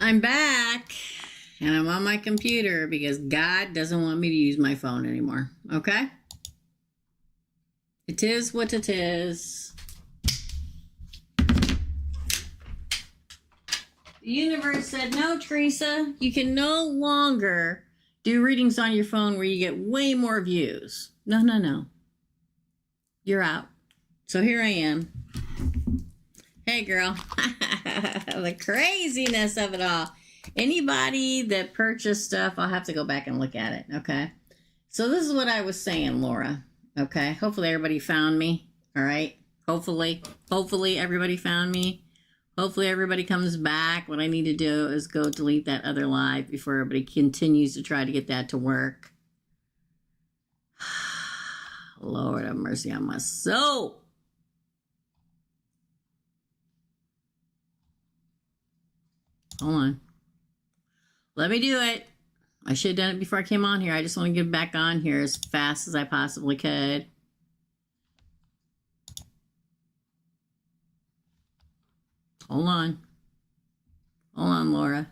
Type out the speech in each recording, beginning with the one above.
I'm back and I'm on my computer because God doesn't want me to use my phone anymore. Okay? It is what it is. The universe said, no, Teresa, you can no longer do readings on your phone where you get way more views. No. You're out. So here I am. Hey, girl. The craziness of it all. Anybody that purchased stuff, I'll have to go back and look at it, okay? So this is what I was saying, Laura, okay? Hopefully everybody found me, all right? Hopefully everybody found me. Hopefully everybody comes back. What I need to do is go delete that other live before everybody continues to try to get that to work. Lord have mercy on my soul. Hold on. Let me do it. I should have done it before I came on here. I just want to get back on here as fast as I possibly could. Hold on. Hold on, Laura.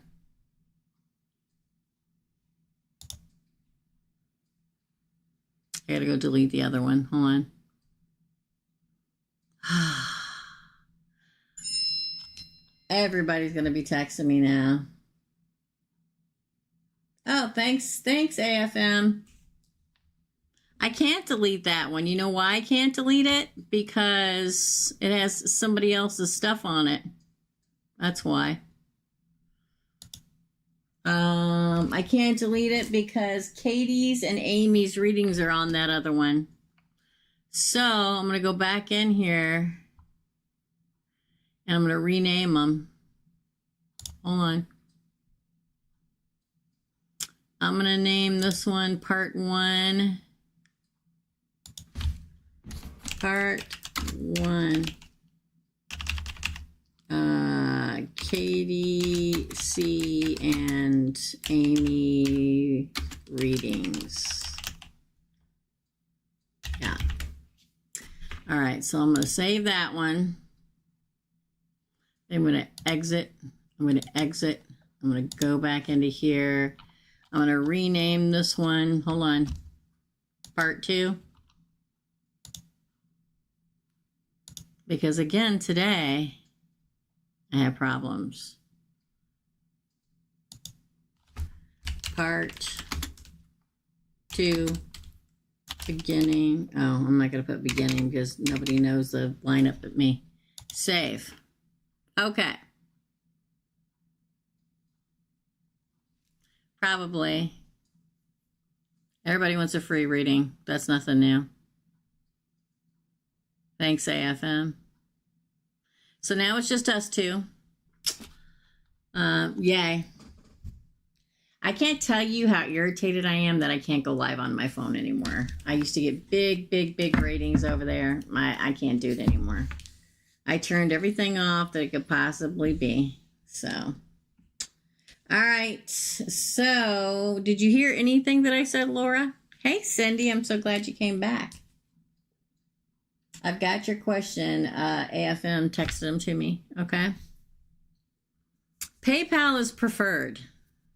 I gotta go delete the other one. Hold on. Everybody's gonna be texting me now. Oh, thanks, AFM. I can't delete that one. You know why I can't delete it? Because it has somebody else's stuff on it. That's why. I can't delete it because Katie's and Amy's readings are on that other one. So I'm going to go back in here and I'm going to rename them. Hold on. I'm going to name this one Part 1. Part 1. Katie C. and Amy readings. Yeah. All right, so I'm going to save that one. I'm going to exit. I'm going to go back into here. I'm going to rename this one. Hold on. Part 2. Because again, today, I have problems. Part 2, beginning. Oh, I'm not going to put beginning because nobody knows the lineup but me. Save. Okay. Probably. Everybody wants a free reading. That's nothing new. Thanks, AFM. So now it's just us two. Yay. I can't tell you how irritated I am that I can't go live on my phone anymore. I used to get big ratings over there. I can't do it anymore. I turned everything off that it could possibly be. So, all right. So, did you hear anything that I said, Laura? Hey, Cindy, I'm so glad you came back. I've got your question. AFM texted them to me. Okay. PayPal is preferred.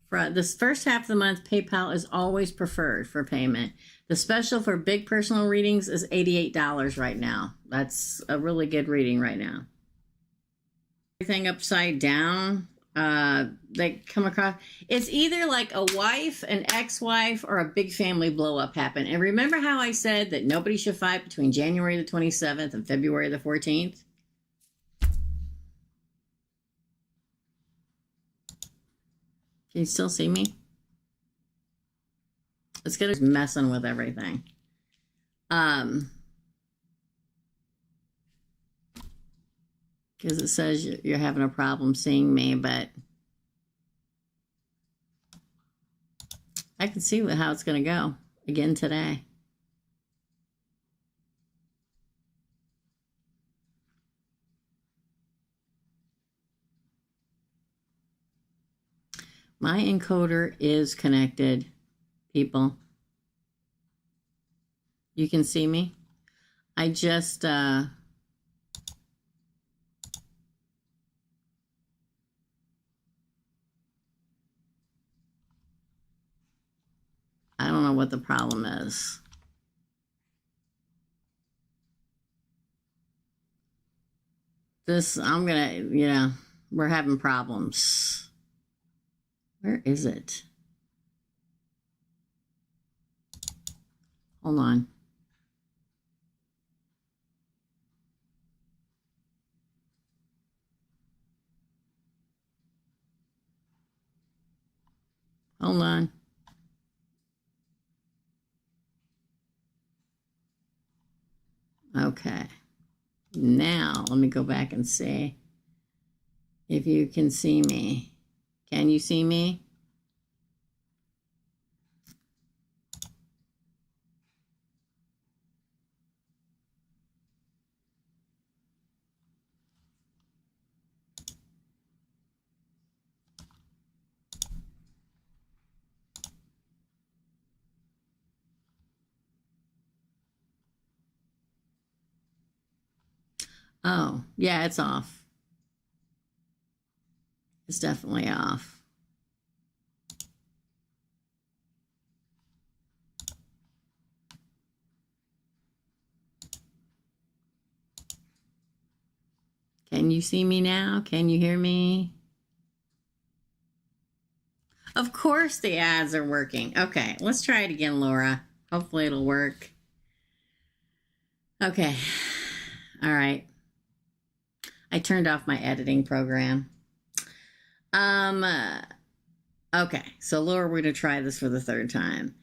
For this first half of the month, PayPal is always preferred for payment. The special for big personal readings is $88 right now. That's a really good reading right now. Everything upside down. They come across. It's either like a wife, an ex-wife, or a big family blow-up happen. And remember how I said that nobody should fight between January the 27th and February the 14th? Can you still see me? It's gonna be messing with everything. Because it says you're having a problem seeing me, but I can see how it's going to go again today. My encoder is connected, people. You can see me. I just what the problem is. This, I'm gonna, yeah, we're having problems. Where is it? Hold on. Hold on. Okay. Now, let me go back and see if you can see me. Can you see me? Oh, yeah, it's off. It's definitely off. Can you see me now? Can you hear me? Of course the ads are working. Okay, let's try it again, Laura. Hopefully it'll work. Okay. All right. I turned off my editing program. Okay, so Laura, we're going to try this for the third time.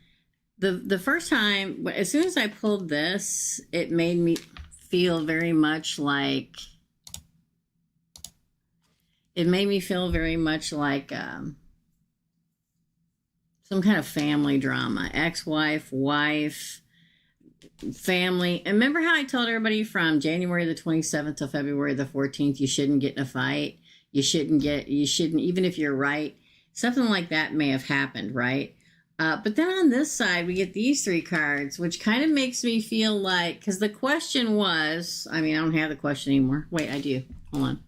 The first time, as soon as I pulled this, it made me feel very much like, some kind of family drama. Ex-wife, wife, family. And remember how I told everybody from January the 27th to February the 14th, you shouldn't get in a fight. You shouldn't, even if you're right. Something like that may have happened, right? But then on this side, we get these three cards, which kind of makes me feel like, because the question was, I mean, I don't have the question anymore. Wait, I do. Hold on.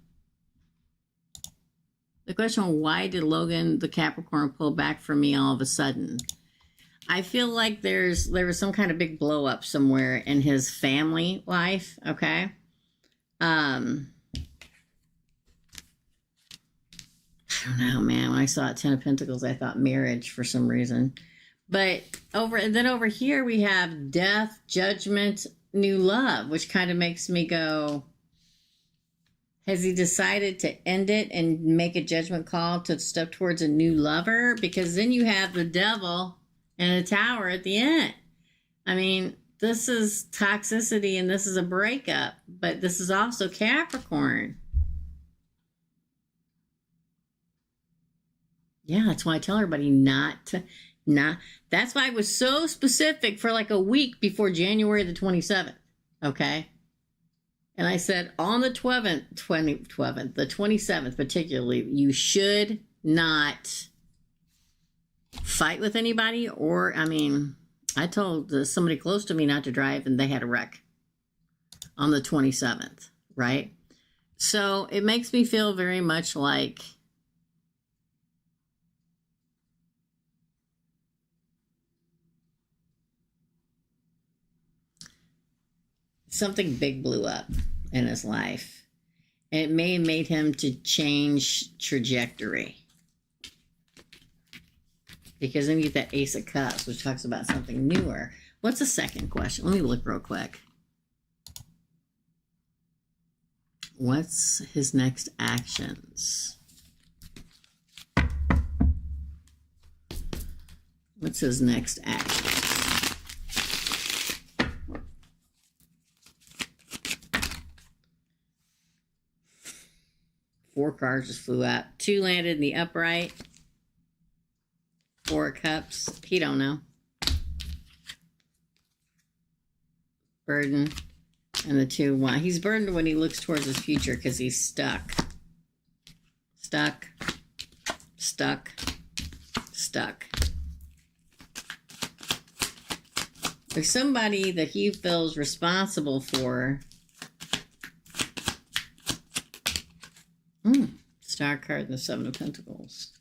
The question was, why did Logan, the Capricorn, pull back from me all of a sudden? I feel like there was some kind of big blow up somewhere in his family life, okay? I don't know, man. When I saw it, Ten of Pentacles, I thought marriage for some reason. But over here we have death, judgment, new love, which kind of makes me go, has he decided to end it and make a judgment call to step towards a new lover? Because then you have the devil and a tower at the end. I mean, this is toxicity and this is a breakup, but this is also Capricorn. Yeah, that's why I tell everybody not. That's why I was so specific for like a week before January the 27th. Okay. And I said on the 27th particularly, you should not fight with anybody, or, I mean, I told somebody close to me not to drive and they had a wreck on the 27th, right? So it makes me feel very much like something big blew up in his life. And it may have made him to change trajectory. Because then you get that Ace of Cups, which talks about something newer. What's the second question? Let me look real quick. What's his next actions? What's his next action? Four cards just flew out. Two landed in the upright. Four cups. He don't know. Burden. And the 2-1. He's burdened when he looks towards his future because he's stuck. Stuck. Stuck. Stuck. There's somebody that he feels responsible for. Star card and the 7 of Pentacles.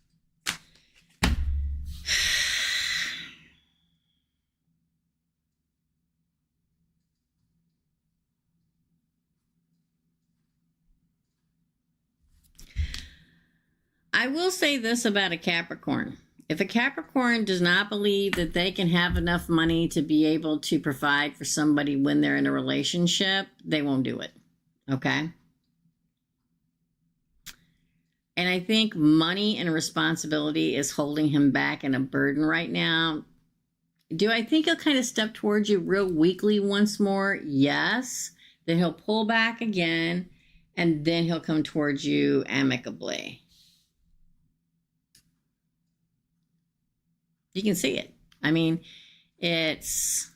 will say this about a Capricorn. If a Capricorn does not believe that they can have enough money to be able to provide for somebody when they're in a relationship, they won't do it. Okay? And I think money and responsibility is holding him back and a burden right now. Do I think he'll kind of step towards you real weakly once more? Yes. Then he'll pull back again, and then he'll come towards you amicably. You can see it. I mean, it's,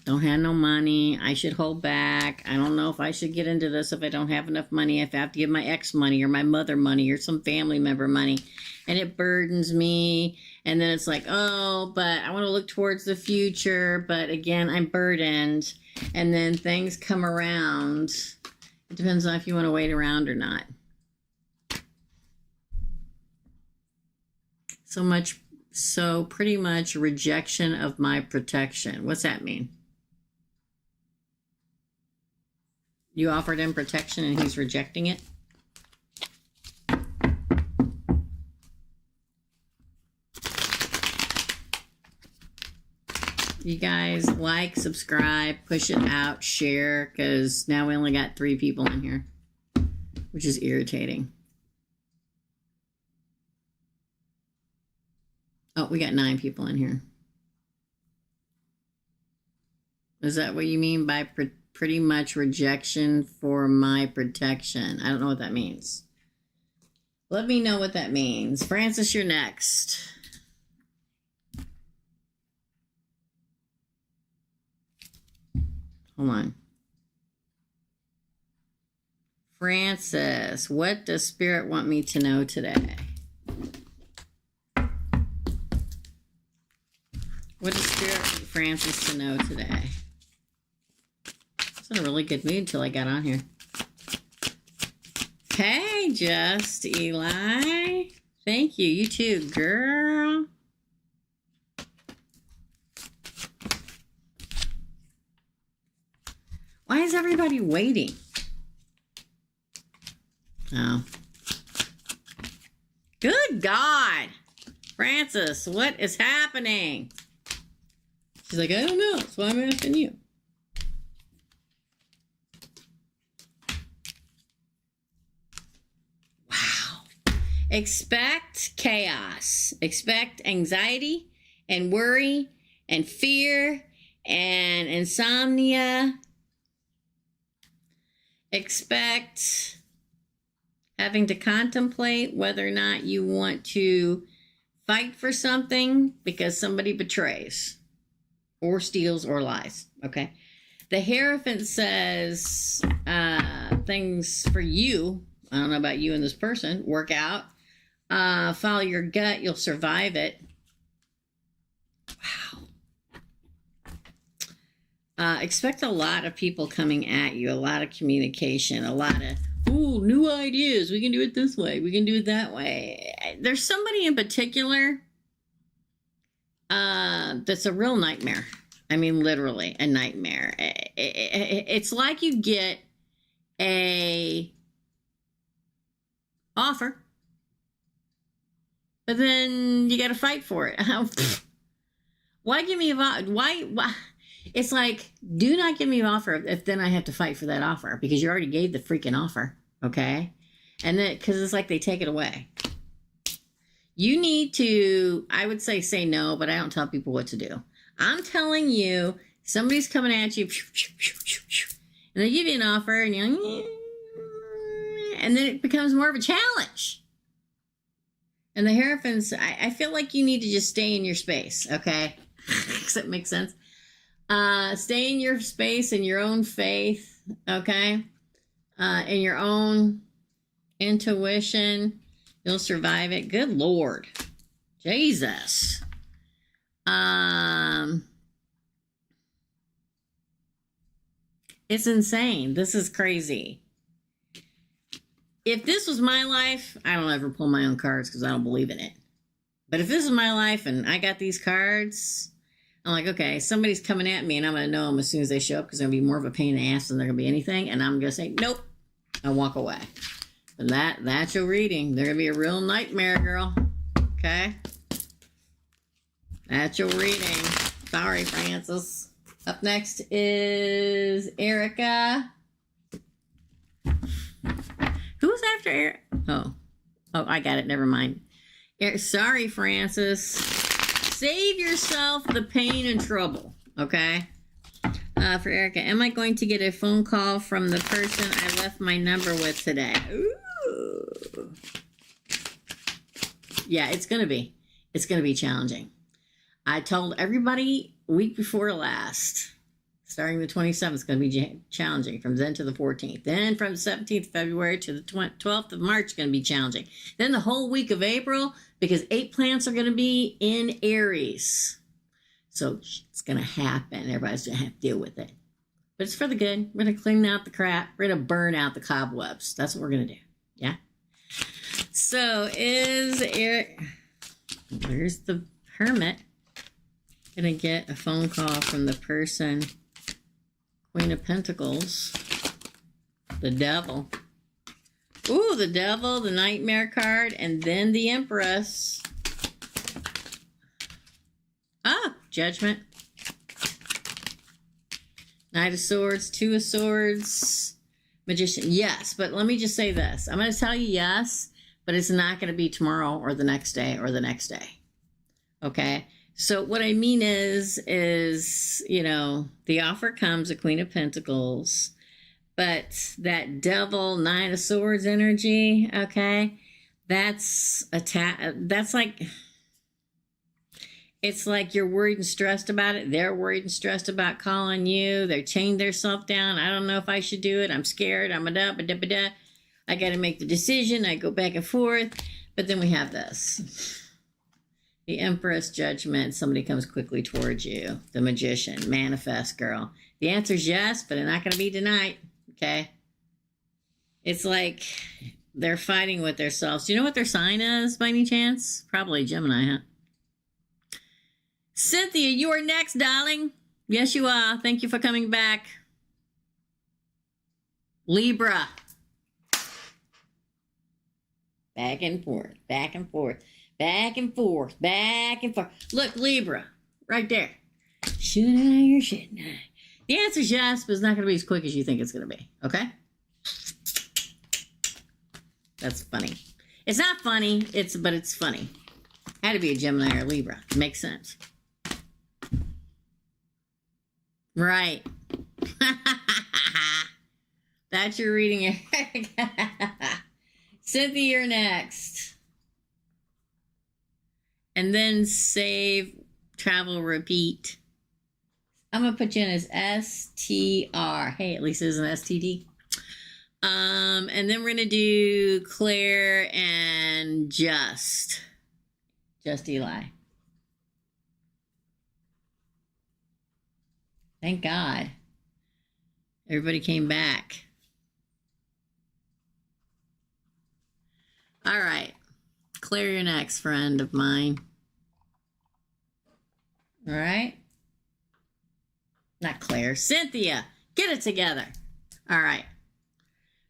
don't have no money. I should hold back. I don't know if I should get into this if I don't have enough money. If I have to give my ex money or my mother money or some family member money. And it burdens me. And then it's like, oh, but I want to look towards the future. But again, I'm burdened. And then things come around. It depends on if you want to wait around or not. So pretty much rejection of my protection. What's that mean? You offered him protection and he's rejecting it? You guys like, subscribe, push it out, share, because now we only got 3 people in here, which is irritating. Oh, we got 9 people in here. Is that what you mean by pretty much rejection for my protection? I don't know what that means. Let me know what that means. Francis, you're next. Hold on. Francis, what does Spirit want me to know today? What does Spirit want Francis to know today? I was in a really good mood until I got on here. Hey, Just Eli. Thank you. You too, girl. Why is everybody waiting? Oh. Good God. Francis, what is happening? She's like, I don't know. That's why I'm asking you. Wow. Expect chaos. Expect anxiety and worry and fear and insomnia. Expect having to contemplate whether or not you want to fight for something because somebody betrays or steals or lies. Okay. The Hierophant says things for you. I don't know about you and this person. Work out. Follow your gut. You'll survive it. Wow. Expect a lot of people coming at you, a lot of communication, a lot of, ooh, new ideas. We can do it this way. We can do it that way. There's somebody in particular that's a real nightmare. I mean, literally a nightmare. It's like you get a offer, but then you got to fight for it. Why give me a why? It's like, do not give me an offer if then I have to fight for that offer because you already gave the freaking offer, okay? And then, because it's like they take it away. You need to, I would say no, but I don't tell people what to do. I'm telling you, somebody's coming at you, and they give you an offer, and you're like, and then it becomes more of a challenge. And the Hierophants, I feel like you need to just stay in your space, okay? Does that make sense? Stay in your space, in your own faith, okay? In your own intuition. You'll survive it. Good Lord. Jesus. It's insane. This is crazy. If this was my life, I don't ever pull my own cards because I don't believe in it. But if this is my life and I got these cards, I'm like, okay, somebody's coming at me and I'm going to know them as soon as they show up because they're going to be more of a pain in the ass than they're going to be anything. And I'm going to say, nope. I walk away. And that's your reading. They're going to be a real nightmare, girl. Okay? That's your reading. Sorry, Francis. Up next is Erica. Who's after Eric? Oh, I got it. Never mind. Sorry, Francis. Save yourself the pain and trouble. Okay? For Erica, am I going to get a phone call from the person I left my number with today? Ooh. Yeah, it's going to be. It's going to be challenging. I told everybody week before last, starting the 27th, it's going to be challenging from then to the 14th. Then from the 17th of February to the 12th of March, it's going to be challenging. Then the whole week of April, because 8 planets are going to be in Aries. So it's going to happen. Everybody's going to have to deal with it. But it's for the good. We're going to clean out the crap. We're going to burn out the cobwebs. That's what we're going to do. Yeah? So is Eric... Where's the Hermit? Going to get a phone call from the person... Queen of Pentacles. The Devil. Ooh, the Devil, the Nightmare card, and then the Empress. Ah, Judgment. Knight of Swords, Two of Swords, Magician. Yes, but let me just say this. I'm going to tell you yes, but it's not going to be tomorrow or the next day or the next day. Okay? So what I mean is, you know, the offer comes, a Queen of Pentacles, but that Devil, Nine of Swords energy, okay, that's like, it's like you're worried and stressed about it. They're worried and stressed about calling you. They're chained themselves down. I don't know if I should do it. I'm scared. I'm a-da-ba-da-ba-da. I got to make the decision. I go back and forth. But then we have this. The Empress, Judgment, somebody comes quickly towards you. The Magician, manifest, girl. The answer is yes, but it's not going to be tonight, okay? It's like they're fighting with themselves. Do you know what their sign is, by any chance? Probably Gemini, huh? Cynthia, you are next, darling. Yes, you are. Thank you for coming back. Libra. Back and forth, back and forth. Back and forth, back and forth. Look, Libra, right there. Should I or shouldn't I? The answer is yes, but it's not going to be as quick as you think it's going to be. Okay? That's funny. It's not funny, but it's funny. Had to be a Gemini or Libra. Makes sense. Right. That's your reading. Cynthia, you're next. And then save, travel, repeat. I'm going to put you in as STR. Hey, at least it isn't STD. And then we're going to do Claire and Just Eli. Thank God. Everybody came back. All right. Claire, you're next, friend of mine. All right. Not Claire. Cynthia, get it together. All right.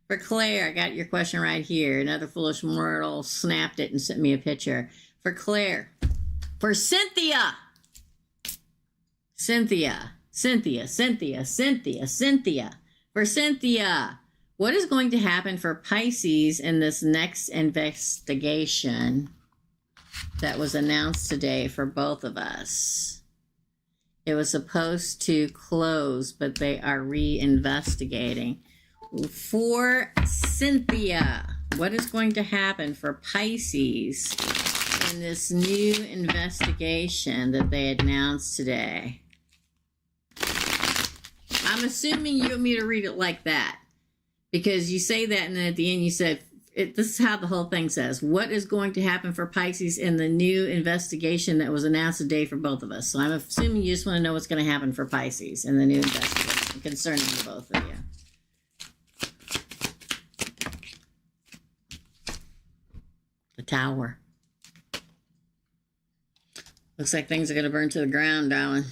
For Claire, I got your question right here. Another foolish mortal snapped it and sent me a picture. For Claire. For Cynthia. Cynthia. For Cynthia. What is going to happen for Pisces in this next investigation that was announced today for both of us? It was supposed to close, but they are re-investigating. For Cynthia, what is going to happen for Pisces in this new investigation that they announced today? I'm assuming you want me to read it like that. Because you say that, and then at the end you said, this is how the whole thing says. What is going to happen for Pisces in the new investigation that was announced today for both of us? So I'm assuming you just want to know what's going to happen for Pisces in the new investigation concerning the both of you. The Tower. Looks like things are going to burn to the ground, darling.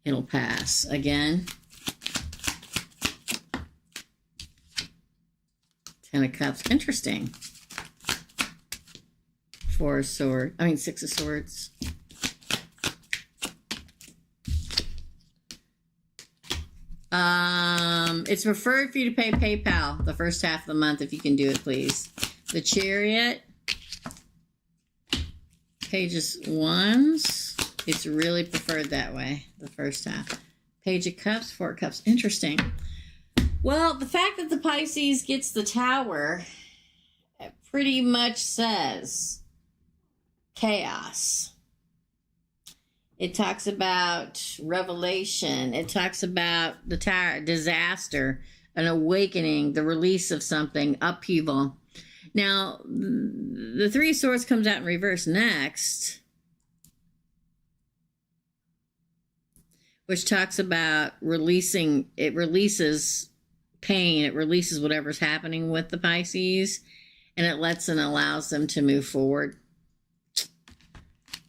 It'll pass. Again, Ten of Cups. Interesting. Six of Swords. It's preferred for you to pay PayPal the first half of the month if you can do it, please. The Chariot. Page of Wands. It's really preferred that way, the first half. Page of Cups, Four of Cups. Interesting. Well, the fact that the Pisces gets the Tower pretty much says chaos. It talks about revelation. It talks about the Tower, disaster, an awakening, the release of something, upheaval. Now, the Three of Swords comes out in reverse next, which talks about releasing. It releases pain. It releases whatever's happening with the Pisces, and it lets and allows them to move forward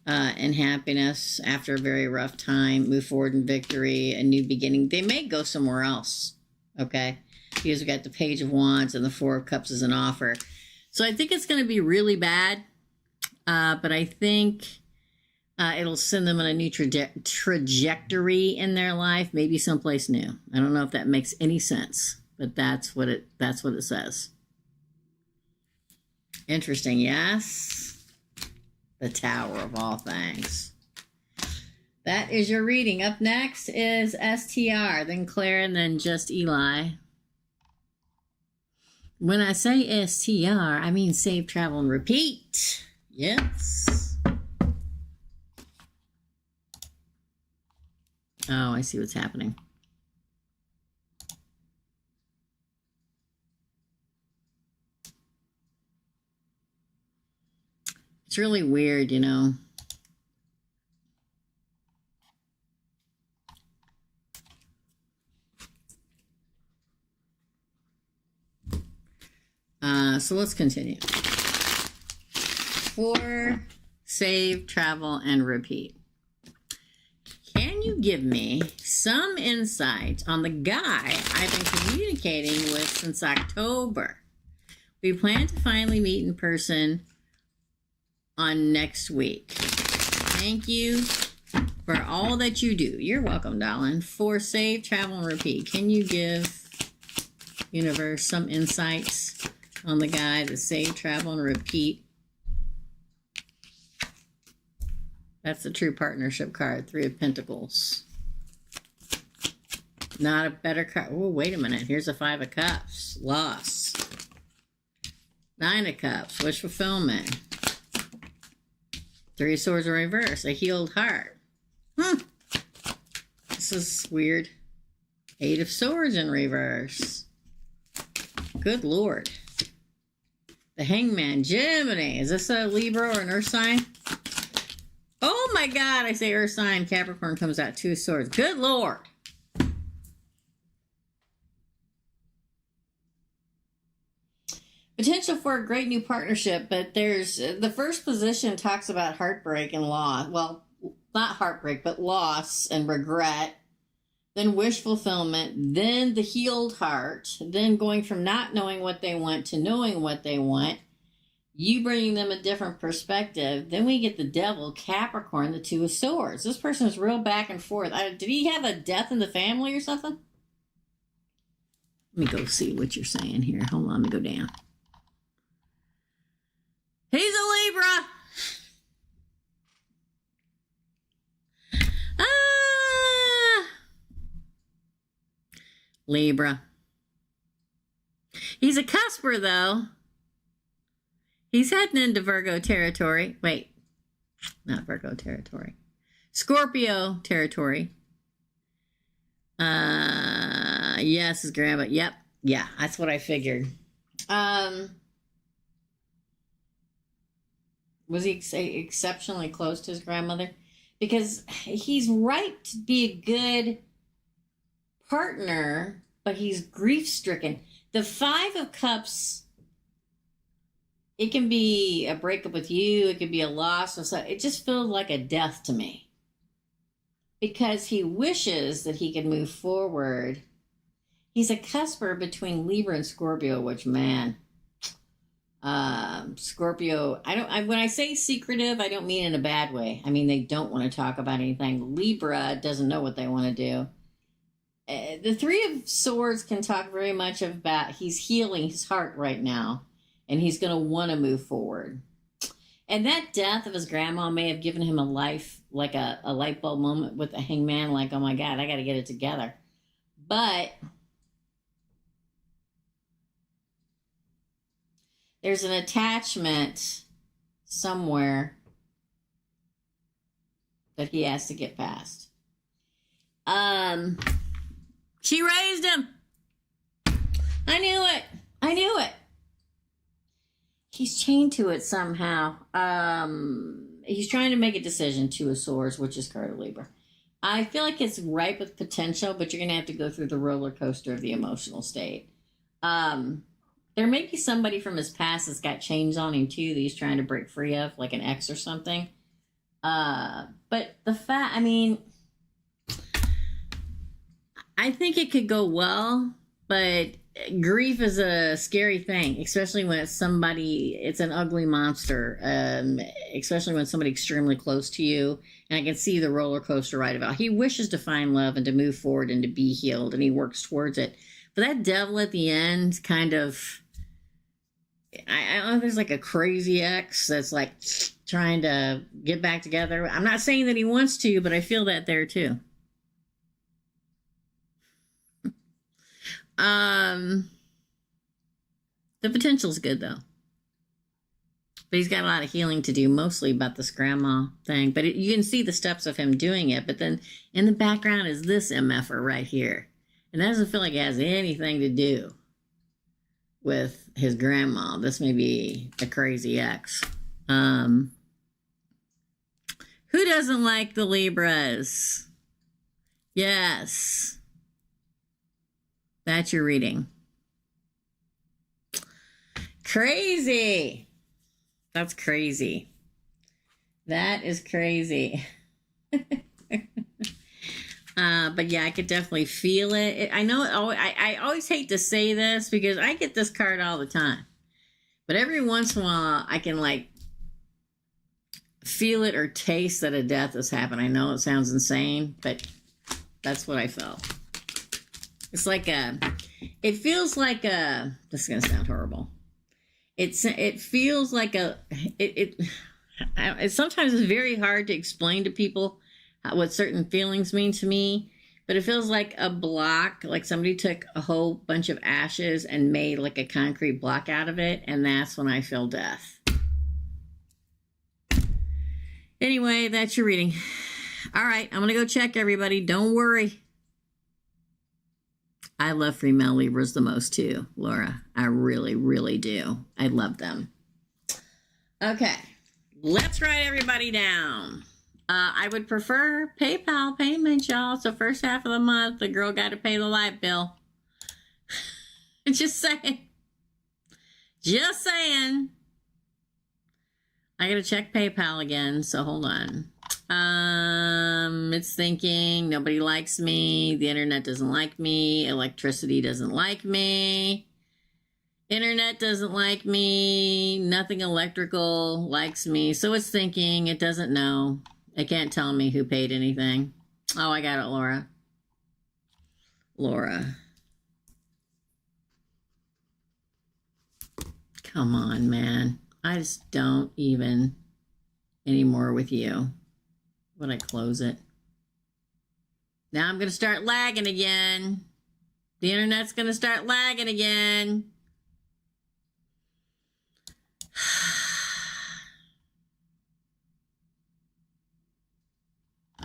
in happiness after a very rough time, move forward in victory, a new beginning. They may go somewhere else, okay? Because we got the Page of Wands and the Four of Cups as an offer. So I think it's going to be really bad, but I think it'll send them on a new trajectory in their life, maybe someplace new. I don't know if that makes any sense, but that's what it says. Interesting, yes? The Tower of all things. That is your reading. Up next is STR, then Claire, and then just Eli. When I say STR, I mean save, travel, and repeat. Yes. Oh, I see what's happening. It's really weird, you know. So let's continue. 4, save, travel, and repeat. Can you give me some insight on the guy I've been communicating with since October? We plan to finally meet in person on next week. Thank you for all that you do. You're welcome, darling. 4, save, travel, and repeat. Can you give universe some insights on the guy that save, travel, and repeat? That's the true partnership card. 3 of Pentacles. Not a better card. Oh, wait a minute. Here's a 5 of Cups. Loss. 9 of Cups. Wish fulfillment. 3 of Swords in reverse. A healed heart. This is weird. 8 of Swords in reverse. Good Lord. The Hangman. Gemini. Is this a Libra or an Earth sign? Oh my God. I say Earth sign. Capricorn comes out. 2 of Swords. Good Lord. Potential for a great new partnership, but there's the first position talks about heartbreak and loss. Well, not heartbreak, but loss and regret. Then wish fulfillment. Then the healed heart. Then going from not knowing what they want to knowing what they want. You bringing them a different perspective. Then we get the Devil, Capricorn, the 2 of Swords. This person is real back and forth. Did he have a death in the family or something? Let me go see what you're saying here. Hold on, let me go down. He's a Libra. Libra. He's a cusper, though. He's heading into Virgo territory. Wait, not Virgo territory. Scorpio territory. Yes, his grandma. Yep. Yeah, that's what I figured. Was he exceptionally close to his grandmother? Because he's right to be a good partner, but he's grief-stricken. The 5 of Cups, it can be a breakup with you. It could be a loss. Or so. It just feels like a death to me. Because he wishes that he could move forward. He's a cusper between Libra and Scorpio, which, man, Scorpio, when I say secretive, I don't mean in a bad way. I mean, they don't want to talk about anything. Libra doesn't know what they want to do. The Three of Swords can talk very much about he's healing his heart right now, and he's going to want to move forward. And that death of his grandma may have given him a life, like a light bulb moment with the hangman, like, oh my God, I got to get it together. But there's an attachment somewhere that he has to get past. She raised him. I knew it. I knew it. He's chained to it somehow. He's trying to make a decision, Two of Swords, which is card of Libra. I feel like it's ripe with potential, but you're going to have to go through the roller coaster of the emotional state. There may be somebody from his past that's got chains on him too that he's trying to break free of, like an ex or something. But the fact, I mean, I think it could go well, but grief is a scary thing, especially when it's an ugly monster, especially when somebody extremely close to you. And I can see the roller coaster ride about. He wishes to find love and to move forward and to be healed, and he works towards it. But that devil at the end kind of, I don't know if there's like a crazy ex that's like trying to get back together. I'm not saying that he wants to, but I feel that there too. The potential's good though, but he's got a lot of healing to do, mostly about this grandma thing. But you can see the steps of him doing it. But then in the background is this MFer right here, and that doesn't feel like it has anything to do with his grandma. This may be a crazy ex. Who doesn't like the Libras? Yes. That's your reading. Crazy. That's crazy. That is crazy. But yeah, I could definitely feel it. I know. I always hate to say this because I get this card all the time. But every once in a while, I can like feel it or taste that a death has happened. I know it sounds insane, but that's what I felt. It's like it feels like this is going to sound horrible. It feels like it sometimes it's very hard to explain to people what certain feelings mean to me, but it feels like a block, like somebody took a whole bunch of ashes and made like a concrete block out of it, and that's when I feel death. Anyway, that's your reading. All right, I'm going to go check everybody. Don't worry. I love female Libras the most too, Laura. I really, really do. I love them. Okay, let's write everybody down. I would prefer PayPal payment, y'all. So first half of the month, the girl got to pay the light bill. Just saying. Just saying. I got to check PayPal again, so hold on. It's thinking nobody likes me. The internet doesn't like me. Electricity doesn't like me. Internet doesn't like me. Nothing electrical likes me. So it's thinking it doesn't know. It can't tell me who paid anything. Oh, I got it, Laura. Laura. Come on, man. I just don't even anymore with you. When I close it. Now I'm going to start lagging again. The internet's going to start lagging again.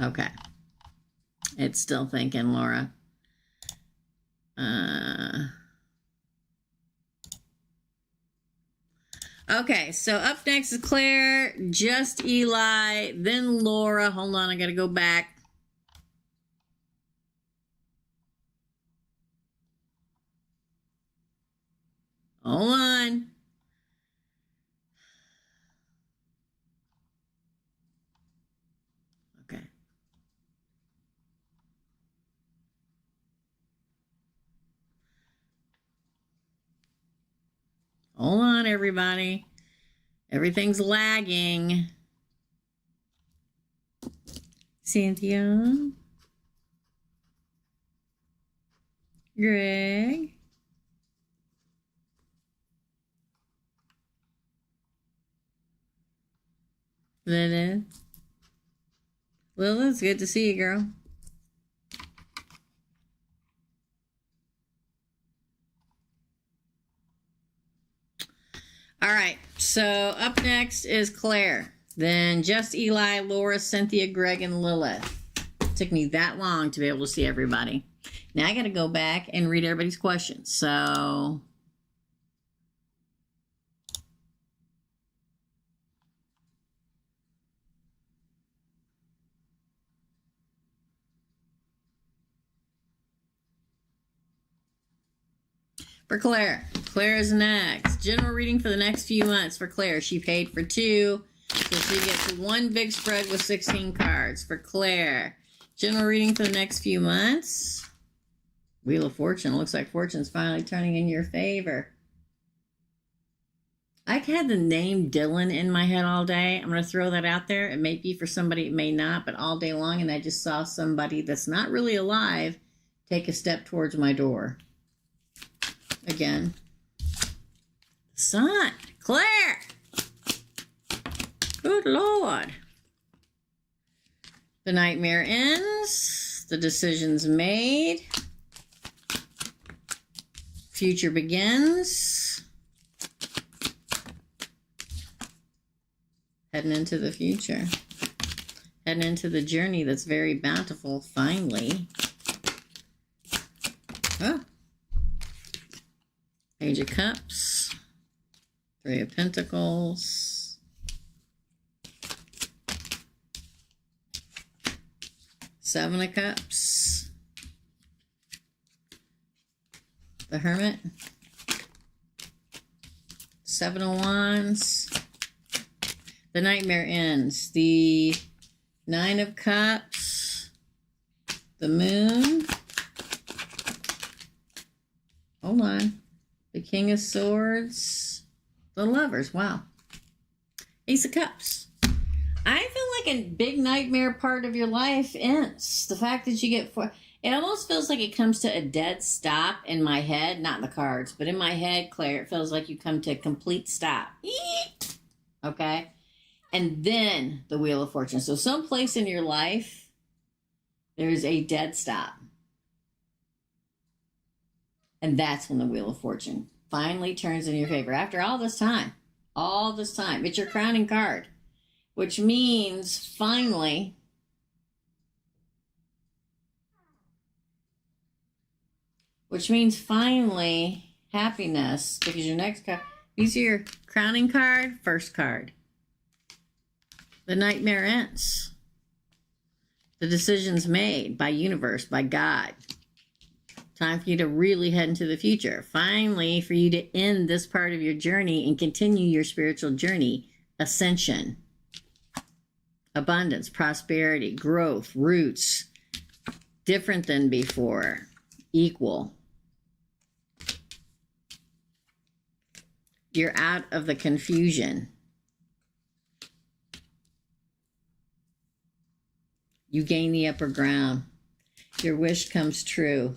Okay. It's still thinking, Laura. Okay, so up next is Claire, just Eli, then Laura. Hold on, I got to go back. Hold on. Okay. Hold on, everybody. Everything's lagging. Cynthia. Greg. Lilith. Lilith, it's good to see you, girl. All right, so up next is Claire. Then just Eli, Laura, Cynthia, Greg, and Lilith. It took me that long to be able to see everybody. Now I got to go back and read everybody's questions. So for Claire. Claire is next. General reading for the next few months for Claire. She paid for 2, so she gets 1 big spread with 16 cards. For Claire. General reading for the next few months. Wheel of Fortune. Looks like Fortune's finally turning in your favor. I had the name Dylan in my head all day. I'm going to throw that out there. It may be for somebody, it may not, but all day long, and I just saw somebody that's not really alive take a step towards my door. Again. Son, Claire. Good Lord. The nightmare ends. The decision's made. Future begins. Heading into the future. Heading into the journey that's very bountiful, finally. Oh. Page of Cups, 3 of Pentacles, 7 of Cups, the Hermit, 7 of Wands, the nightmare ends, the 9 of Cups, the Moon, hold on. The King of Swords, the Lovers, wow. Ace of Cups. I feel like a big nightmare part of your life ends. The fact that you get 4, it almost feels like it comes to a dead stop in my head, not in the cards, but in my head, Claire, it feels like you come to a complete stop. Okay? And then the Wheel of Fortune. So someplace in your life, there's a dead stop. And that's when the Wheel of Fortune finally turns in your favor. After all this time. It's your crowning card. Which means finally. Happiness. Because your next card. These are your crowning card, first card. The nightmare ends. The decision's made by universe, by God. Time for you to really head into the future. Finally, for you to end this part of your journey and continue your spiritual journey. Ascension. Abundance, prosperity, growth, roots. Different than before. Equal. You're out of the confusion. You gain the upper ground. Your wish comes true.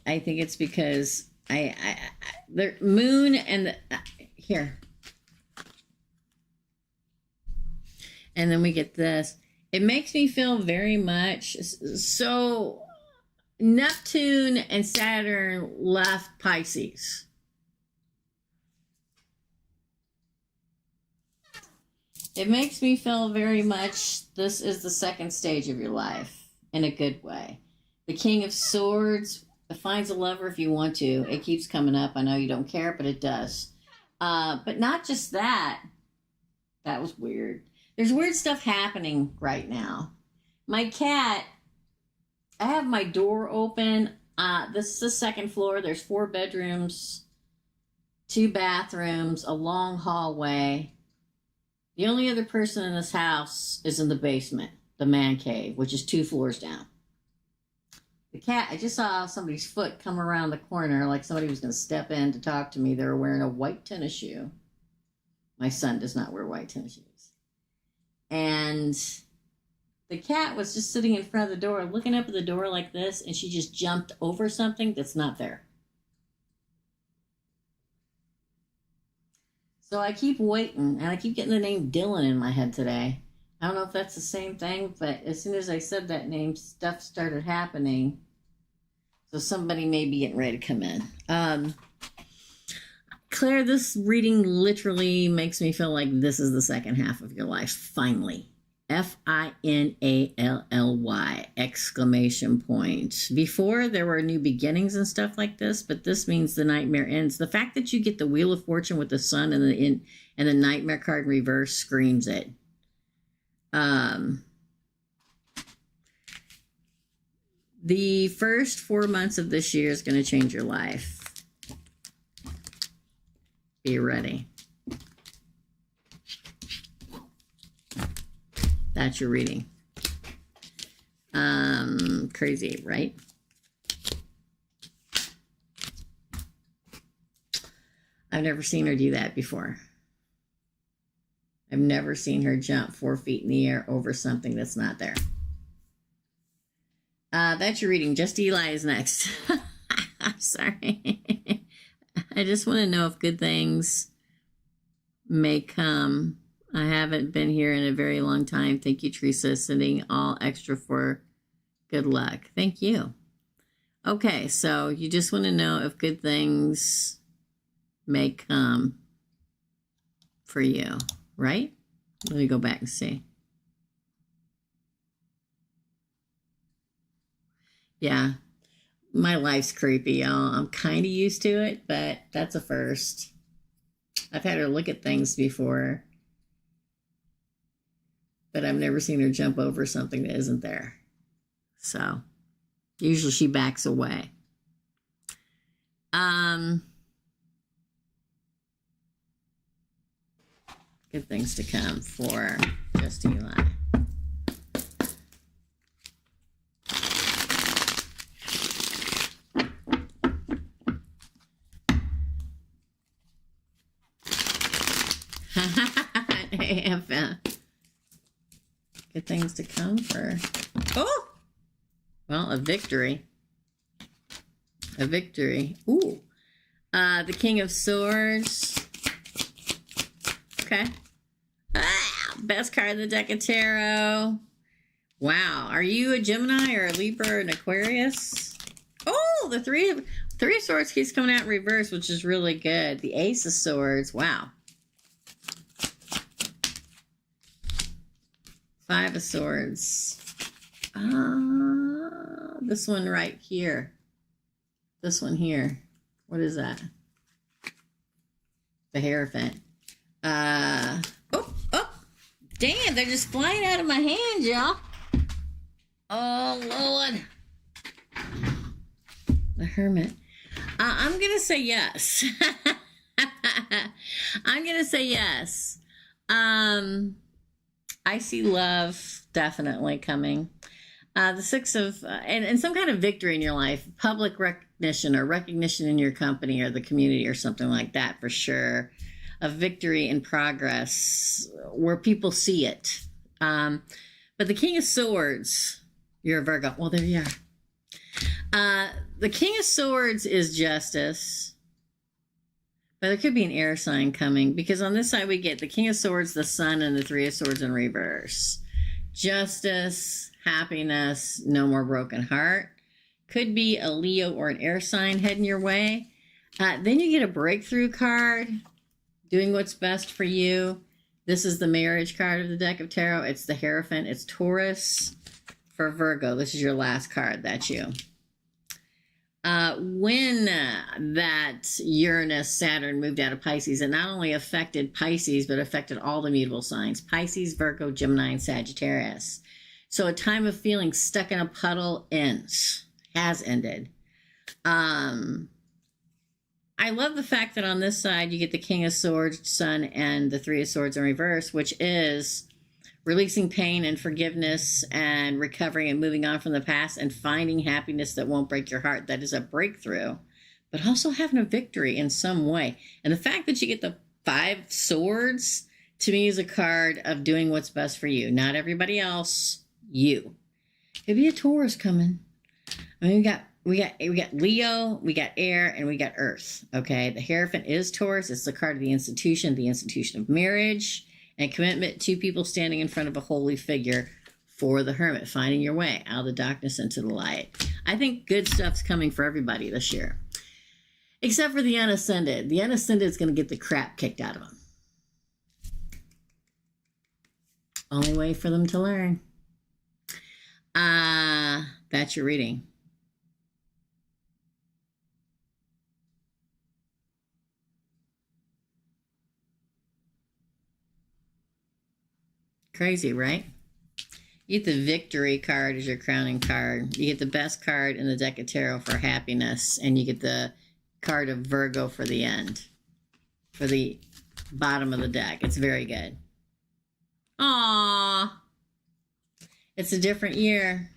I think it's because the moon and the, here. And then we get this. It makes me feel very much so Neptune and Saturn left Pisces. It makes me feel very much this is the second stage of your life in a good way. The King of Swords finds a lover if you want to. It keeps coming up. I know you don't care, but it does. But not just that. That was weird. There's weird stuff happening right now. My cat, I have my door open. This is the second floor. There's 4 bedrooms, 2 bathrooms, a long hallway. The only other person in this house is in the basement, the man cave, which is 2 floors down. The cat, I just saw somebody's foot come around the corner like somebody was going to step in to talk to me. They were wearing a white tennis shoe. My son does not wear white tennis shoes. And the cat was just sitting in front of the door, looking up at the door like this, and she just jumped over something that's not there. So I keep waiting, and I keep getting the name Dylan in my head today. I don't know if that's the same thing, but as soon as I said that name, stuff started happening. So somebody may be getting ready to come in. Claire, this reading literally makes me feel like this is the second half of your life, finally. Finally! Exclamation point. Before, there were new beginnings and stuff like this, but this means the nightmare ends. The fact that you get the Wheel of Fortune with the sun and the nightmare card in reverse screams it. The first 4 months of this year is going to change your life. Be ready. That's your reading. Crazy, right? I've never seen her do that before. I've never seen her jump 4 feet in the air over something that's not there. That's your reading. Just Eli is next. I'm sorry. I just want to know if good things may come. I haven't been here in a very long time. Thank you, Teresa, sending all extra for good luck. Thank you. Okay, so you just want to know if good things may come for you, right? Let me go back and see. Yeah, my life's creepy, y'all. I'm kind of used to it, but that's a first. I've had her look at things before, but I've never seen her jump over something that isn't there. So usually she backs away. Good things to come for Just Eli. Good things to come for. Oh! Well, a victory. A victory. Ooh. The King of Swords. Okay. Best card in the deck of tarot. Wow. Are you a Gemini or a Libra or an Aquarius? Oh, the Three of Swords keeps coming out in reverse, which is really good. The Ace of Swords. Wow. Five of Swords. This one right here. This one here. What is that? The Hierophant. Damn, they're just flying out of my hand, y'all. Oh, Lord. The Hermit. I'm going to say yes. I'm going to say yes. I see love definitely coming. The Six of, and some kind of victory in your life, public recognition or recognition in your company or the community or something like that for sure. A victory in progress where people see it. But the King of Swords, you're a Virgo. Well, there you are. The King of Swords is justice. But there could be an air sign coming because on this side we get the King of Swords, the Sun, and the Three of Swords in reverse. Justice, happiness, no more broken heart. Could be a Leo or an air sign heading your way. Then you get a breakthrough card, doing what's best for you. This is the marriage card of the deck of tarot. It's the Hierophant. It's Taurus for Virgo. This is your last card. That's you. When that Uranus, Saturn moved out of Pisces, it not only affected Pisces, but affected all the mutable signs. Pisces, Virgo, Gemini, and Sagittarius. So a time of feeling stuck in a puddle ends. Has ended. I love the fact that on this side you get the King of Swords, Sun, and the Three of Swords in reverse, which is releasing pain and forgiveness and recovering and moving on from the past and finding happiness that won't break your heart. That is a breakthrough, but also having a victory in some way. And the fact that you get the 5 swords, to me, is a card of doing what's best for you. Not everybody else, you. Could be a Taurus coming. I mean, we got Leo, we got air, and we got earth. Okay, the Hierophant is Taurus. It's the card of the institution of marriage and commitment. 2 people standing in front of a holy figure for the Hermit, finding your way out of the darkness into the light. I think good stuff's coming for everybody this year, except for the unascended. The unascended is going to get the crap kicked out of them. Only way for them to learn. That's your reading. Crazy, right? You get the victory card as your crowning card. You get the best card in the deck of tarot for happiness. And you get the card of Virgo for the end. For the bottom of the deck. It's very good. Aww. It's a different year.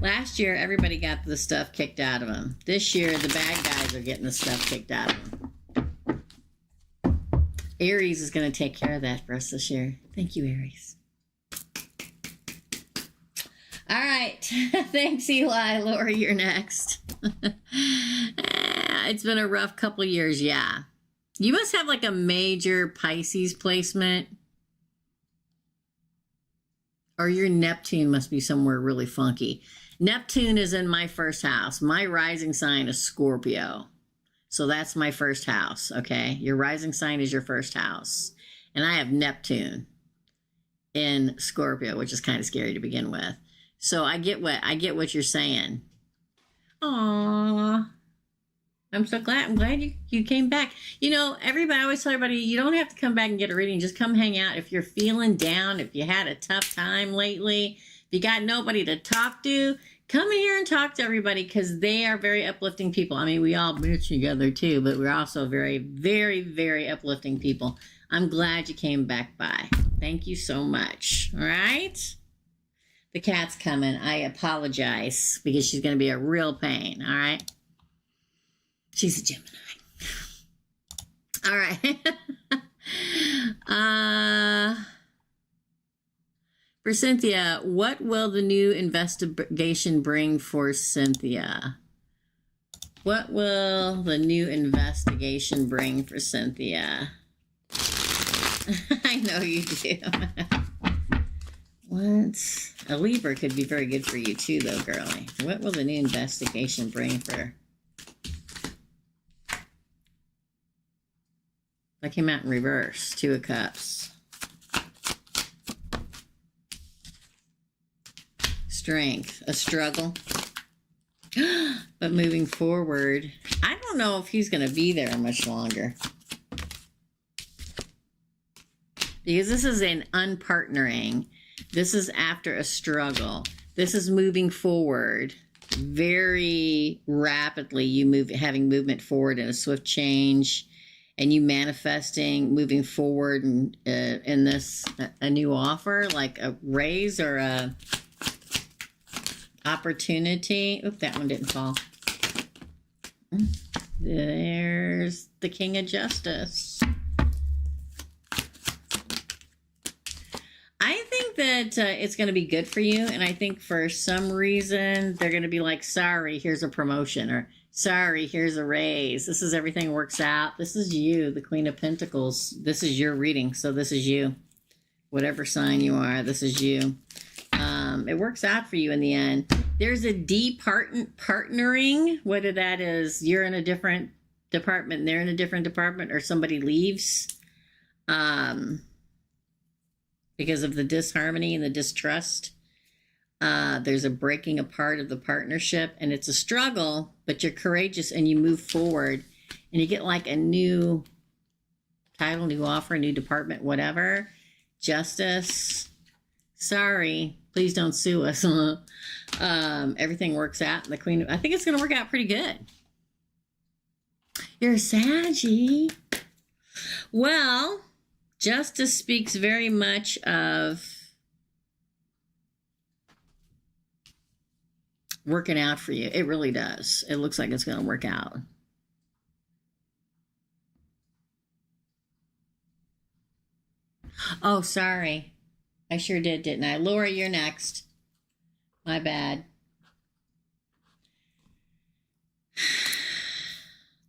Last year, everybody got the stuff kicked out of them. This year, the bad guys are getting the stuff kicked out of them. Aries is going to take care of that for us this year. Thank you, Aries. All right. Thanks, Eli. Lori, you're next. It's been a rough couple years, yeah. You must have like a major Pisces placement. Or your Neptune must be somewhere really funky. Neptune is in my first house. My rising sign is Scorpio. So that's my first house, okay? Your rising sign is your first house. And I have Neptune in Scorpio, which is kind of scary to begin with. So I get what you're saying. Aww. I'm so glad. I'm glad you came back. You know, everybody, I always tell everybody, you don't have to come back and get a reading. Just come hang out. If you're feeling down, if you had a tough time lately, if you got nobody to talk to, come in here and talk to everybody because they are very uplifting people. I mean, we all bitch together too, but we're also very, very, very uplifting people. I'm glad you came back by. Thank you so much. All right? The cat's coming. I apologize because she's going to be a real pain. All right? She's a Gemini. All right. For Cynthia, what will the new investigation bring for Cynthia? What will the new investigation bring for Cynthia? I know you do. What? A Libra could be very good for you too, though, girlie. What will the new investigation bring for... That came out in reverse. 2 of Cups. Strength. A struggle. But moving forward, I don't know if he's going to be there much longer. Because this is an unpartnering. This is after a struggle. This is moving forward very rapidly. You having movement forward in a swift change. And you manifesting, moving forward in this, a new offer, like a raise or a opportunity. Oop, that one didn't fall. There's the King of Justice. I think that it's going to be good for you. And I think for some reason, they're going to be like, sorry, here's a promotion. Or sorry, here's a raise. This is everything works out. This is you, the Queen of Pentacles. This is your reading. So this is you. Whatever sign you are, this is you. It works out for you in the end. There's a partnering. Whether that is you're in a different department and they're in a different department, or somebody leaves because of the disharmony and the distrust. There's a breaking apart of the partnership, and it's a struggle, but you're courageous and you move forward and you get like a new title, new offer, new department, whatever. Justice. Sorry, please don't sue us. Everything works out. And the Queen, I think it's going to work out pretty good. You're a Saggy. Well, Justice speaks very much of working out for you. It really does. It looks like it's going to work out. Oh, sorry. I sure did, didn't I? Laura, you're next. My bad.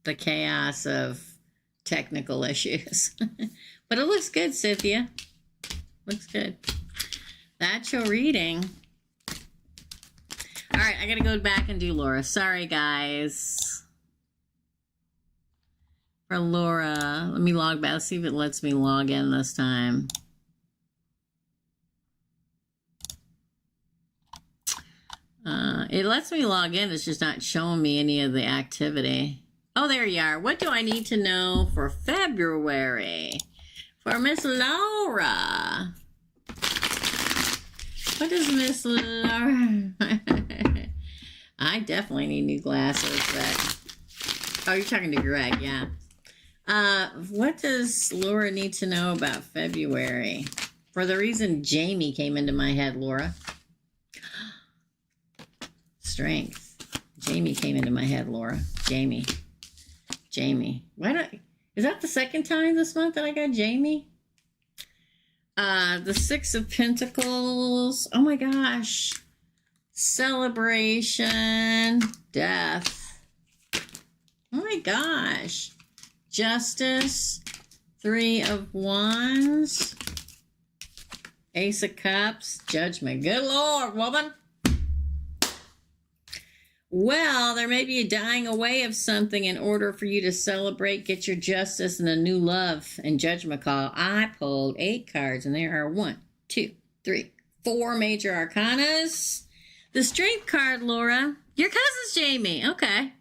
The chaos of technical issues. But it looks good, Cynthia. Looks good. That's your reading. All right, I got to go back and do Laura. Sorry, guys. For Laura, let me log back. Let's see if it lets me log in this time. It lets me log in. It's just not showing me any of the activity. Oh, there you are. What do I need to know for February? For Miss Laura. What is Miss Laura? I definitely need new glasses, but... Oh, you're talking to Greg, yeah. What does Laura need to know about February? For the reason Jamie came into my head, Laura. Strength. Jamie came into my head, Laura. Jamie. Why don't... Is that the second time this month that I got Jamie? The Six of Pentacles. Oh my gosh. Celebration. Death. Oh my gosh. Justice. Three of Wands. Ace of Cups. Judgment. Good Lord, woman. Well, there may be a dying away of something in order for you to celebrate, get your justice, and a new love and judgment call. I pulled 8 cards, and there are 1, 2, 3, 4 major arcanas. The Strength card, Laura. Your cousin's Jamie. Okay.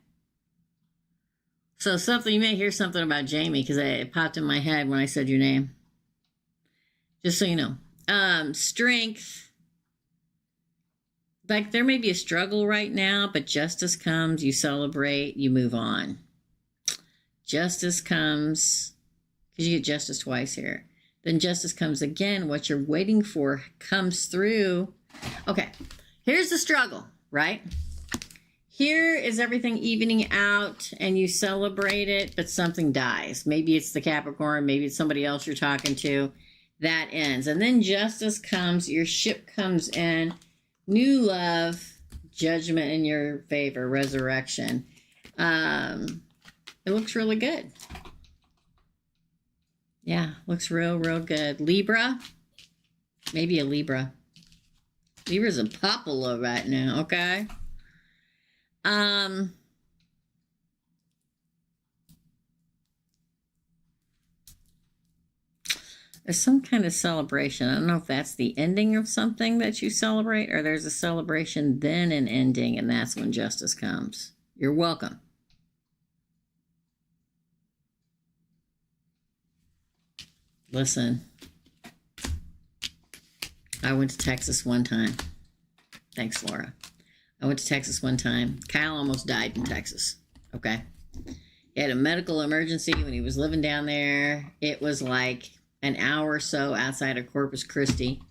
So you may hear something about Jamie because it popped in my head when I said your name. Just so you know. Strength. Like, there may be a struggle right now, but justice comes, you celebrate, you move on. Justice comes, because you get justice twice here. Then justice comes again. What you're waiting for comes through. Okay, here's the struggle, right? Here is everything evening out, and you celebrate it, but something dies. Maybe it's the Capricorn, maybe it's somebody else you're talking to. That ends. And then justice comes, your ship comes in. New love, judgment in your favor, resurrection. It looks really good. Yeah, looks real good. Libra, maybe a Libra. Libra's a popular right now, okay? There's some kind of celebration. I don't know if that's the ending of something that you celebrate, or there's a celebration, then an ending, and that's when justice comes. You're welcome. Listen, I went to Texas one time. Thanks, Laura. I went to Texas one time. Kyle almost died in Texas, okay? He had a medical emergency when he was living down there. It was like an hour or so outside of Corpus Christi.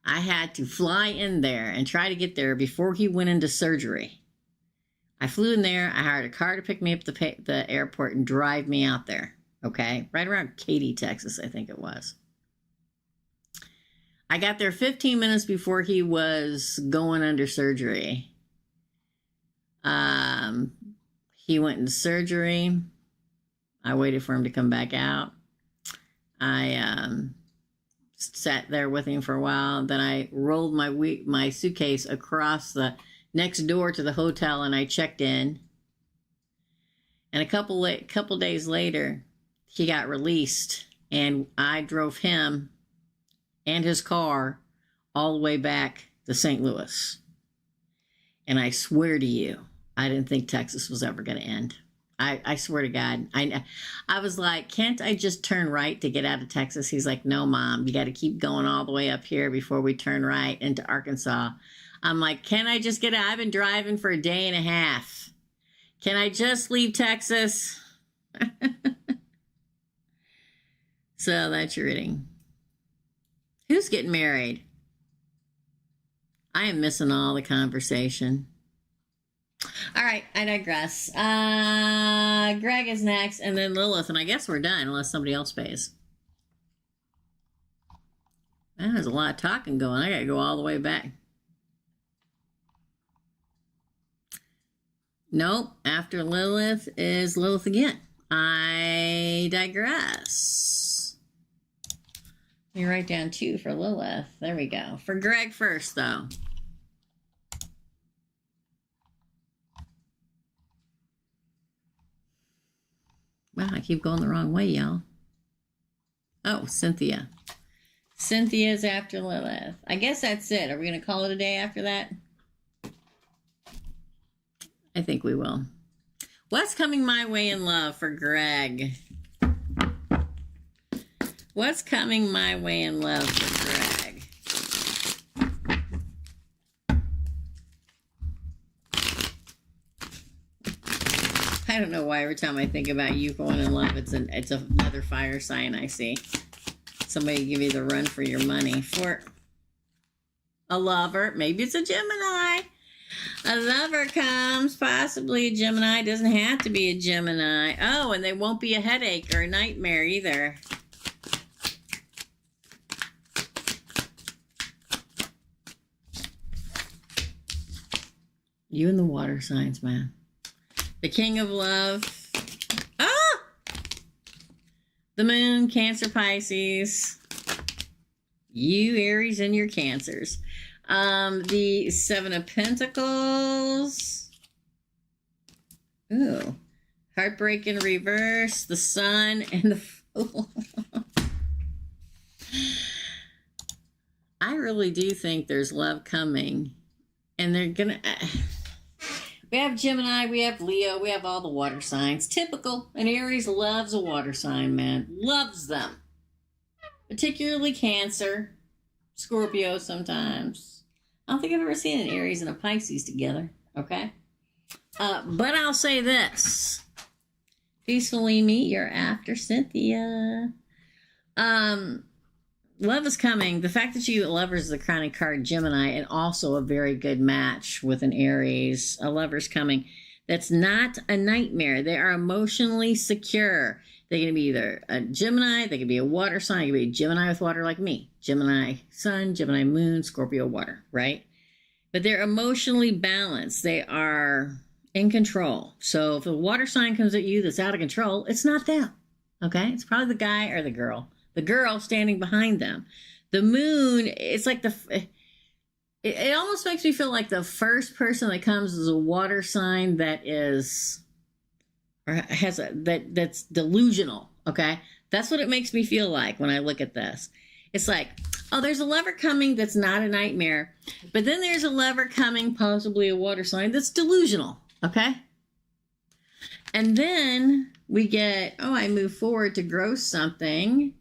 I had to fly in there and try to get there before he went into surgery. I flew in there. I hired a car to pick me up at the airport and drive me out there. Okay, right around Katy, Texas, I think it was. I got there 15 minutes before he was going under surgery. He went into surgery. I waited for him to come back out. I sat there with him for a while. Then I rolled my suitcase across the next door to the hotel, and I checked in. And a couple days later, he got released, and I drove him and his car all the way back to St. Louis. And I swear to you, I didn't think Texas was ever going to end. I swear to God. I was like, can't I just turn right to get out of Texas? He's like, no, Mom, you got to keep going all the way up here before we turn right into Arkansas. I'm like, can I just get out? I've been driving for a day and a half. Can I just leave Texas? So that's your reading. Who's getting married? I am missing all the conversation. All right, I digress. Greg is next, and then Lilith, and I guess we're done unless somebody else pays. Man, there's a lot of talking going. I gotta go all the way back. Nope, after Lilith is Lilith again. I digress. Let me write down 2 for Lilith. There we go. For Greg first, though. Wow, I keep going the wrong way, y'all. Oh, Cynthia. Cynthia's after Lilith. I guess that's it. Are we going to call it a day after that? I think we will. What's coming my way in love for Greg? What's coming my way in love for Greg? I don't know why every time I think about you going in love, it's another fire sign I see. Somebody give you the run for your money. For a lover, maybe it's a Gemini. A lover comes, possibly a Gemini. Doesn't have to be a Gemini. Oh, and they won't be a headache or a nightmare either. You and the water signs, man. The King of Love. Ah! The Moon, Cancer, Pisces. You, Aries, and your Cancers. The 7 of Pentacles. Ooh. Heartbreak in reverse. The Sun and the Fool. I really do think there's love coming. And they're gonna... we have Gemini, we have Leo, we have all the water signs. Typical. And Aries loves a water sign, man. Loves them. Particularly Cancer. Scorpio sometimes. I don't think I've ever seen an Aries and a Pisces together. Okay? But I'll say this. Peacefully meet your after Cynthia. Love is coming. The fact that you lovers is the crowning card Gemini and also a very good match with an Aries. A lover's coming. That's not a nightmare. They are emotionally secure. They can be either a Gemini, they can be a water sign, they can be a Gemini with water like me. Gemini Sun, Gemini Moon, Scorpio water, right? But they're emotionally balanced. They are in control. So if a water sign comes at you that's out of control, it's not them, okay? It's probably the guy or the girl. The girl standing behind them. The Moon, it's like it almost makes me feel like the first person that comes is a water sign that is... or has that's delusional, okay? That's what it makes me feel like when I look at this. It's like, oh, there's a lover coming that's not a nightmare, but then there's a lover coming, possibly a water sign, that's delusional, okay? And then we get, oh, I move forward to grow something,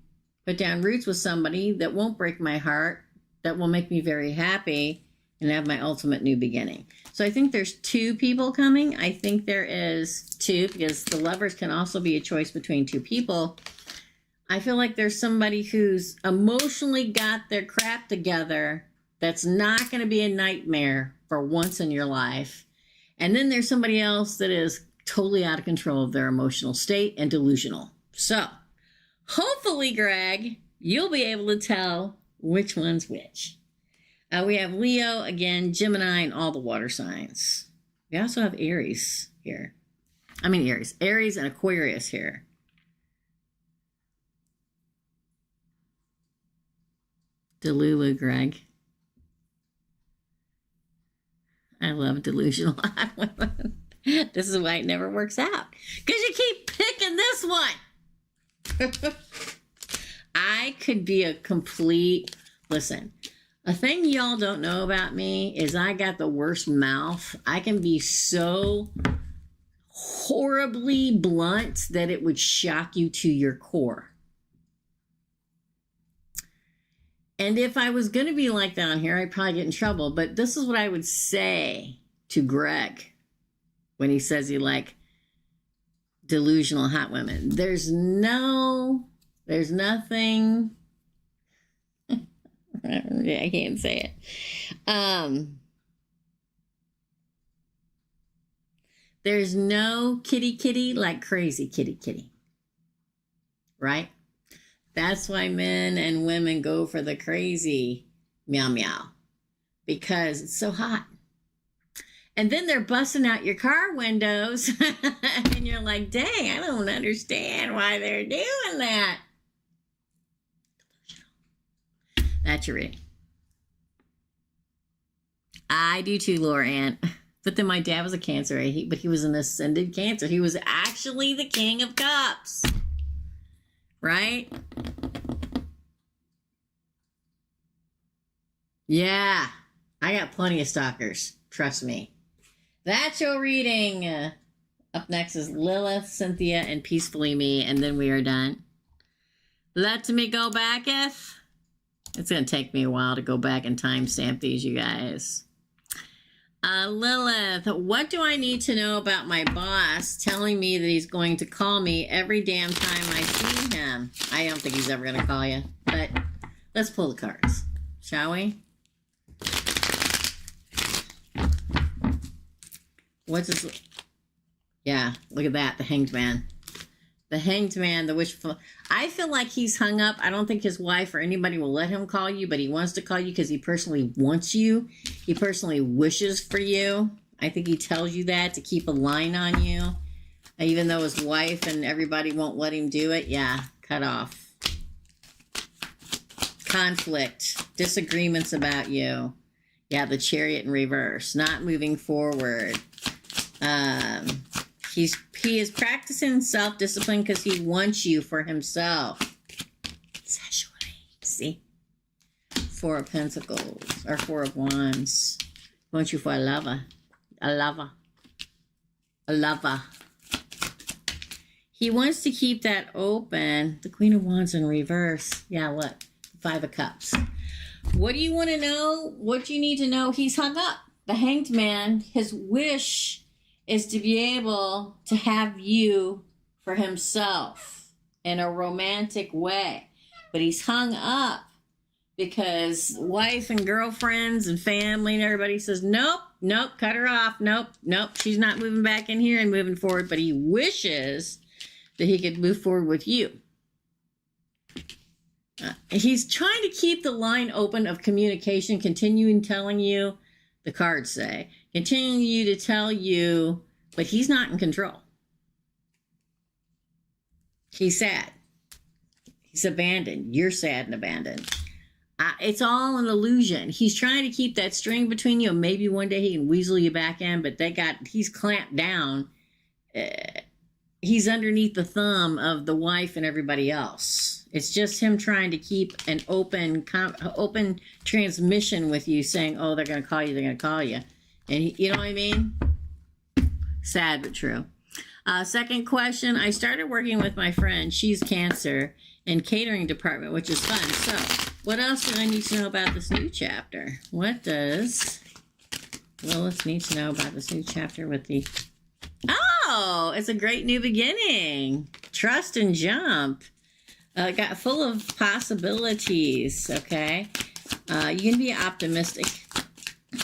put down roots with somebody that won't break my heart, that will make me very happy, and have my ultimate new beginning. So I think there's 2 people coming. I think there is 2 because the lovers can also be a choice between 2 people. I feel like there's somebody who's emotionally got their crap together that's not going to be a nightmare for once in your life. And then there's somebody else that is totally out of control of their emotional state and delusional. So hopefully, Greg, you'll be able to tell which one's which. We have Leo, again, Gemini, and all the water signs. We also have Aries here. Aries and Aquarius here. Delulu, Greg. I love delusional women. This is why it never works out. Because you keep picking this one. I could be a complete... Listen... A thing y'all don't know about me is I got the worst mouth. I can be so horribly blunt that it would shock you to your core. And if I was going to be like that on here, I'd probably get in trouble. But this is what I would say to Greg when he says he like delusional hot women. There's no There's nothing. I can't say it. There's no kitty like crazy kitty. Right? That's why men and women go for the crazy meow, because it's so hot. And then they're busting out your car windows and you're like, dang, I don't understand why they're doing that. That's your reading. I do too, Laura Ann. But then my dad was a Cancer, but he was an ascended Cancer. He was actually the King of Cups. Right? Yeah. I got plenty of stalkers. Trust me. That's your reading. Up next is Lilith, Cynthia, and Peacefully Me, and then we are done. Let me go backeth. It's going to take me a while to go back and timestamp these, you guys. Lilith, what do I need to know about my boss telling me that he's going to call me every damn time I see him? I don't think he's ever going to call you, but let's pull the cards, shall we? What's this? Yeah, look at that, the Hanged Man. The Hanged Man, the wishful. I feel like he's hung up. I don't think his wife or anybody will let him call you, but he wants to call you because he personally wants you. He personally wishes for you. I think he tells you that to keep a line on you. Even though his wife and everybody won't let him do it. Yeah, cut off. Conflict. Disagreements about you. Yeah, the Chariot in reverse. Not moving forward. He is practicing self-discipline because he wants you for himself. Sexually. See? Four of Pentacles. Or Four of Wands. He wants you for a lover. A lover. A lover. He wants to keep that open. The Queen of Wands in reverse. Yeah, look. Five of Cups. What do you want to know? What do you need to know? He's hung up. The Hanged Man, his wish is to be able to have you for himself in a romantic way. But he's hung up because wife and girlfriends and family and everybody says, nope, cut her off. Nope, she's not moving back in here and moving forward. But he wishes that he could move forward with you. He's trying to keep the line open of communication, continuing telling you, the cards say, continuing you to tell you, but he's not in control. He's sad. He's abandoned. You're sad and abandoned. It's all an illusion. He's trying to keep that string between you. Maybe one day he can weasel you back in, but he's clamped down. He's underneath the thumb of the wife and everybody else. It's just him trying to keep an open transmission with you, saying, oh, they're going to call you. And you know what I mean? Sad but true. Second question. I started working with my friend. She's Cancer in catering department, which is fun. So what else do I need to know about this new chapter? What does Lilith need to know about this new chapter with the... Oh, it's a great new beginning. Trust and jump. Got full of possibilities, okay? You can be optimistic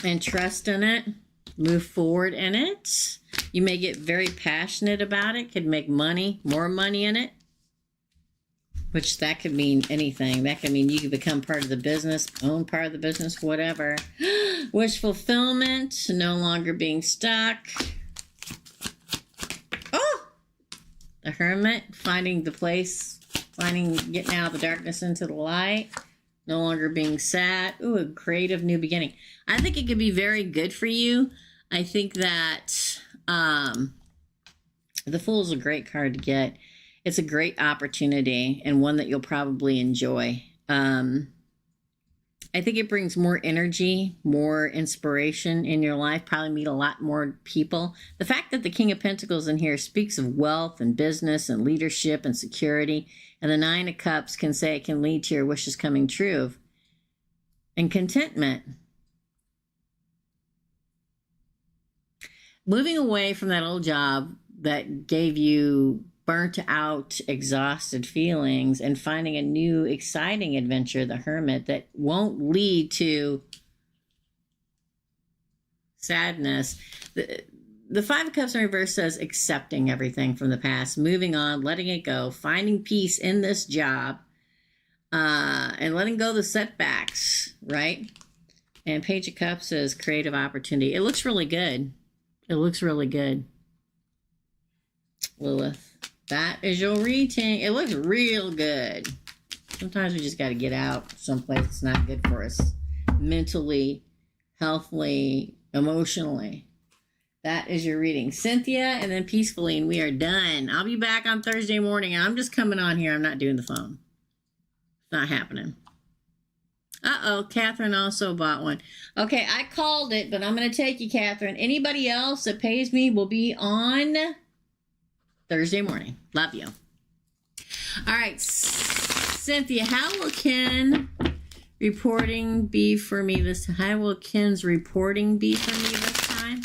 and trust in it. Move forward in it. You may get very passionate about it. Could make money, more money in it. Which that could mean anything. That could mean you could become part of the business, own part of the business, whatever. Wish fulfillment, no longer being stuck. Oh! The Hermit, finding the place. Getting out of the darkness into the light, no longer being sad. Ooh, a creative new beginning. I think it could be very good for you. I think that the Fool is a great card to get. It's a great opportunity and one that you'll probably enjoy. I think it brings more energy, more inspiration in your life, probably meet a lot more people. The fact that the King of Pentacles in here speaks of wealth and business and leadership and security, and the Nine of Cups can say it can lead to your wishes coming true and contentment. Moving away from that old job that gave you burnt out, exhausted feelings and finding a new, exciting adventure, the Hermit, that won't lead to sadness. The Five of Cups in reverse says accepting everything from the past, moving on, letting it go, finding peace in this job, and letting go of the setbacks, right? And Page of Cups says creative opportunity. It looks really good. It looks really good. Lilith, that is your reading. It looks real good. Sometimes we just got to get out someplace that's not good for us mentally, healthily, emotionally. That is your reading. Cynthia and then Peacefully, and we are done. I'll be back on Thursday morning. I'm just coming on here. I'm not doing the phone. It's not happening. Uh-oh, Catherine also bought one. Okay, I called it, but I'm going to take you, Catherine. Anybody else that pays me will be on Thursday morning. Love you. All right, Cynthia, how will Ken reporting be for me this time? How will Ken's reporting be for me this time?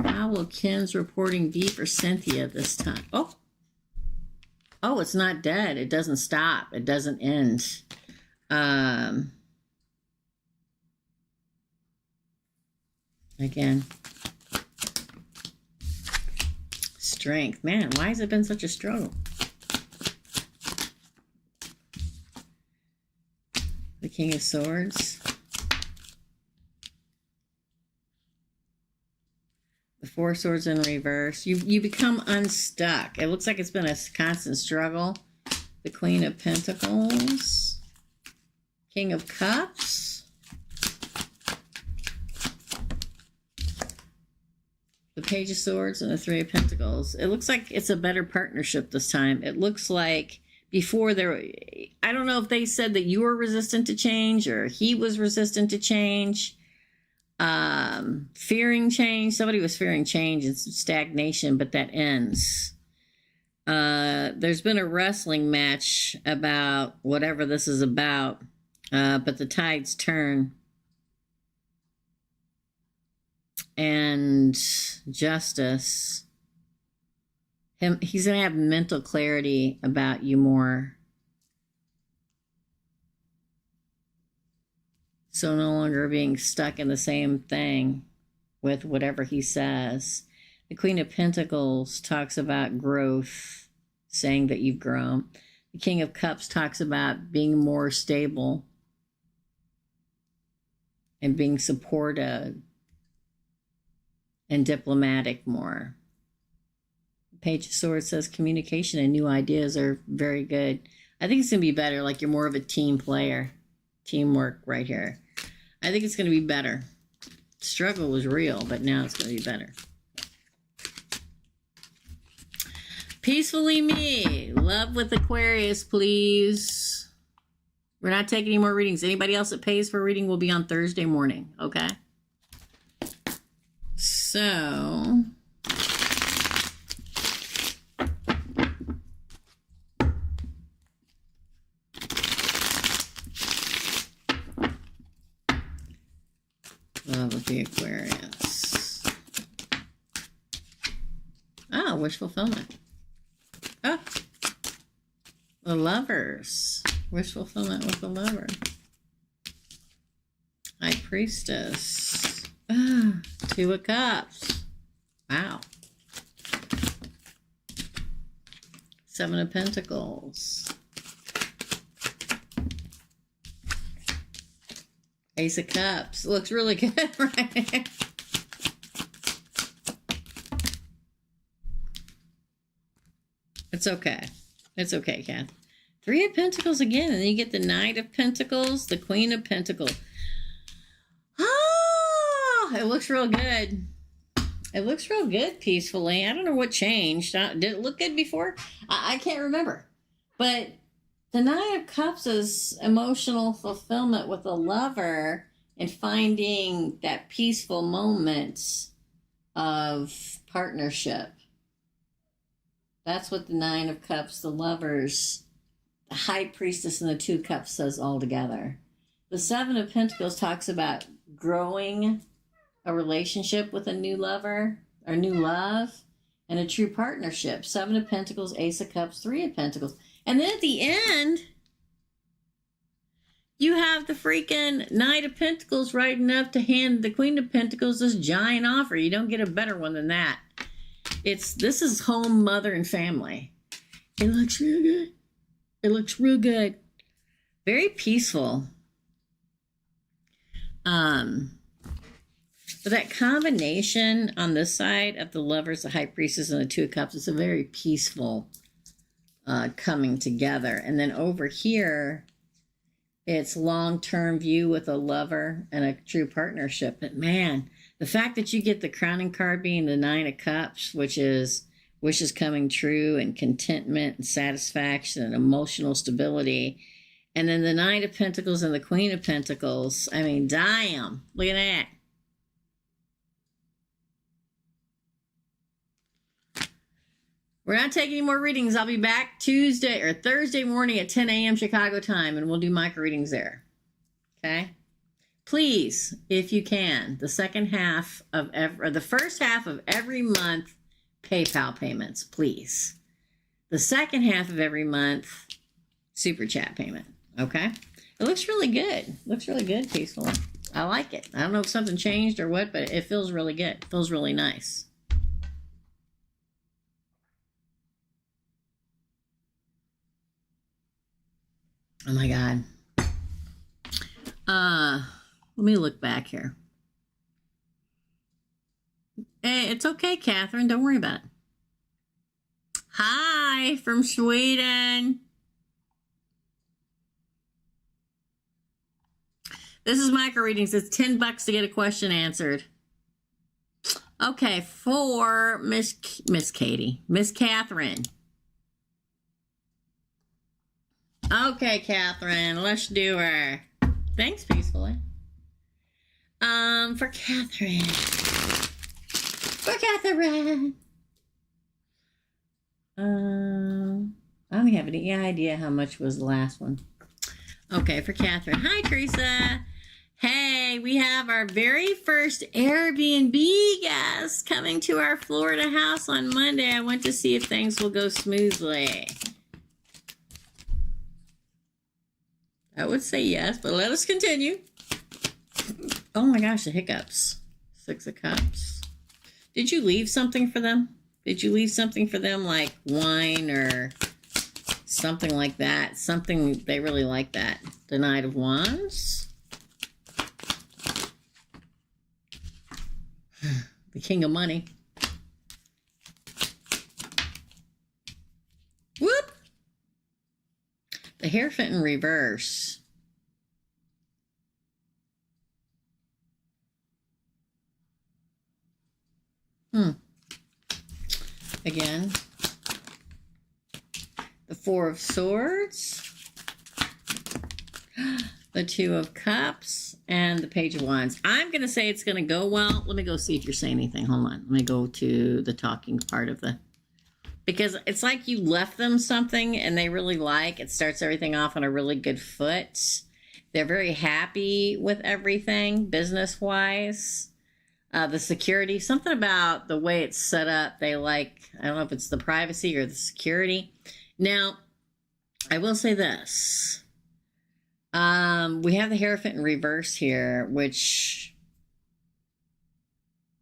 How will Ken's reporting be for Cynthia this time? Oh, it's not dead. It doesn't stop. It doesn't end. Again. Strength. Man, why has it been such a struggle? The King of Swords. The Four of Swords in reverse. You become unstuck. It looks like it's been a constant struggle. The Queen of Pentacles. King of Cups. The Page of Swords and the Three of Pentacles. It looks like it's a better partnership this time. It looks like before I don't know if they said that you were resistant to change or he was resistant to change. Fearing change. Somebody was fearing change and stagnation, but that ends. There's been a wrestling match about whatever this is about, but the tides turn. And Justice. He's going to have mental clarity about you more. So no longer being stuck in the same thing with whatever he says. The Queen of Pentacles talks about growth, saying that you've grown. The King of Cups talks about being more stable and being supportive and diplomatic more. The Page of Swords says communication and new ideas are very good. I think it's going to be better, like you're more of a team player. Teamwork right here. I think it's going to be better. Struggle was real, but now it's going to be better. Peacefully Me. Love with Aquarius, please. We're not taking any more readings. Anybody else that pays for a reading will be on Thursday morning, okay? So... Love with the Aquarius. Oh, wish fulfillment. Oh, the Lovers. Wish fulfillment with the Lover. High Priestess. Ah, Two of Cups. Wow. Seven of Pentacles. Ace of Cups. Looks really good, right? It's okay. It's okay, Kath. Three of Pentacles again, and then you get the Knight of Pentacles, the Queen of Pentacles. Oh, it looks real good. It looks real good, Peacefully. I don't know what changed. Did it look good before? I can't remember. But the Nine of Cups is emotional fulfillment with a lover and finding that peaceful moment of partnership. That's what the Nine of Cups, the Lovers, the High Priestess, and the Two of Cups says all together. The Seven of Pentacles talks about growing a relationship with a new lover or new love and a true partnership. 7 of Pentacles, Ace of Cups, 3 of Pentacles. And then at the end, you have the freaking Knight of Pentacles right enough to hand the Queen of Pentacles this giant offer. You don't get a better one than that. This is home, mother, and family. It looks real good. It looks real good. Very peaceful. But that combination on this side of the Lovers, the High Priestess, and the Two of Cups is a very peaceful coming together. And then over here, it's long-term view with a lover and a true partnership. But man, the fact that you get the crowning card being the 9 of Cups, which is wishes coming true and contentment and satisfaction and emotional stability. And then the Knight of Pentacles and the Queen of Pentacles. I mean, damn. Look at that. We're not taking any more readings. I'll be back Tuesday or Thursday morning at 10 a.m. Chicago time, and we'll do micro readings there. Okay? Please, if you can, the first half of every month, PayPal payments, please. The second half of every month, super chat payment. Okay? It looks really good. Looks really good, peaceful. I like it. I don't know if something changed or what, but it feels really good. It feels really nice. Oh my God. Let me look back here. Hey, it's okay, Catherine. Don't worry about it. Hi from Sweden. This is micro readings. It's $10 to get a question answered. Okay, for Miss Catherine. Okay, Catherine, let's do her. Thanks, peacefully. For Catherine. I don't have any idea how much was the last one. Okay, for Catherine. Hi, Teresa. Hey, we have our very first Airbnb guest coming to our Florida house on Monday. I want to see if things will go smoothly. I would say yes, but let us continue. Oh my gosh, the hiccups. 6 of Cups. Did you leave something for them? Did you leave something for them like wine or something like that? Something they really like that. The Knight of Wands. The King of Money. Whoop! The Hierophant in reverse. Again. The 4 of Swords. The 2 of Cups. And the Page of Wands. I'm going to say it's going to go well. Let me go see if you're saying anything. Hold on. Let me go to the talking part of the... Because it's like you left them something and they really like. It starts everything off on a really good foot. They're very happy with everything, business-wise. The security, something about the way it's set up. They like, I don't know if it's the privacy or the security. Now, I will say this. We have the Hierophant in reverse here, which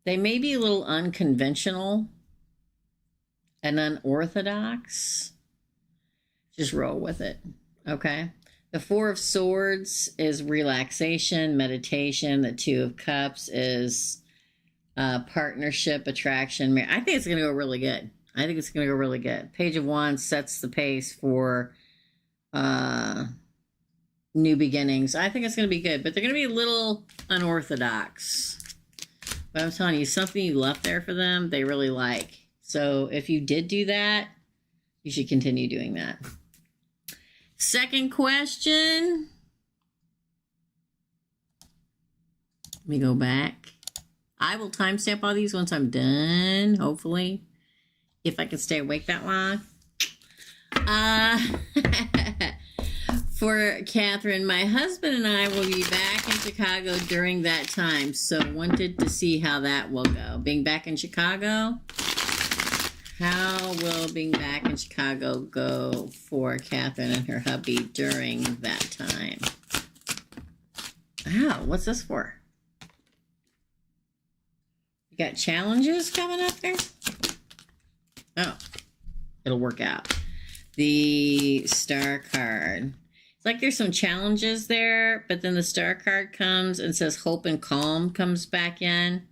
they may be a little unconventional and unorthodox. Just roll with it, okay? The 4 of Swords is relaxation, meditation. The 2 of Cups is partnership, attraction. I think it's going to go really good. Page of Wands sets the pace for new beginnings. I think it's going to be good, but they're going to be a little unorthodox. But I'm telling you, something you left there for them, they really like. So if you did do that, you should continue doing that. Second question. Let me go back. I will timestamp all these once I'm done, hopefully, if I can stay awake that long. For Catherine, my husband and I will be back in Chicago during that time, so wanted to see how that will go. Being back in Chicago, How will being back in Chicago go for Catherine and her hubby during that time? Wow, what's this for? You got challenges coming up there? Oh, it'll work out. The star card. It's like there's some challenges there, but then the star card comes and says hope and calm comes back in.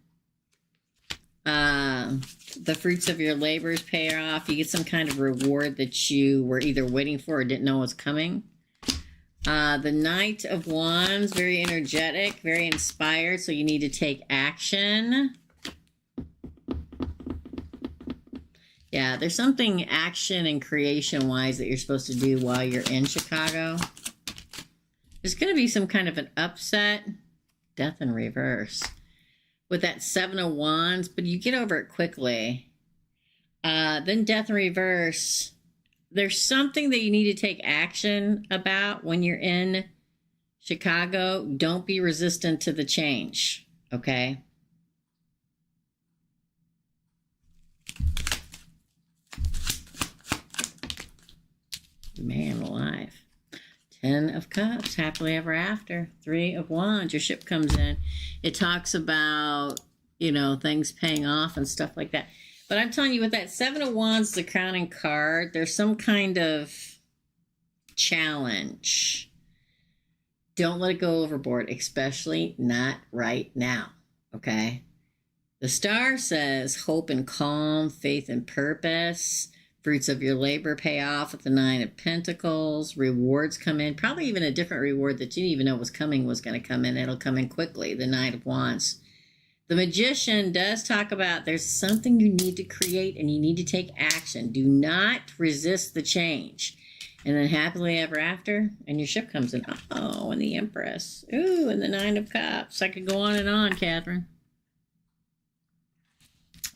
The fruits of your labors pay off. You get some kind of reward that you were either waiting for or didn't know was coming. The Knight of Wands, very energetic, very inspired, so you need to take action. Yeah, there's something action and creation-wise that you're supposed to do while you're in Chicago. There's going to be some kind of an upset. Death in reverse. With that 7 of Wands, but you get over it quickly. Then Death in reverse. There's something that you need to take action about when you're in Chicago. Don't be resistant to the change, okay? Man alive. 10 of Cups, happily ever after. 3 of Wands, your ship comes in. It talks about, you know, things paying off and stuff like that. But I'm telling you, with that 7 of Wands, the crowning card, there's some kind of challenge. Don't let it go overboard, especially not right now, okay? The star says hope and calm, faith and purpose. Fruits of your labor pay off with the 9 of Pentacles. Rewards come in. Probably even a different reward that you didn't even know was coming was going to come in. It'll come in quickly. The 9 of Wands. The Magician does talk about there's something you need to create and you need to take action. Do not resist the change. And then happily ever after, and your ship comes in. Oh, and the Empress. Ooh, and the 9 of Cups. I could go on and on, Catherine.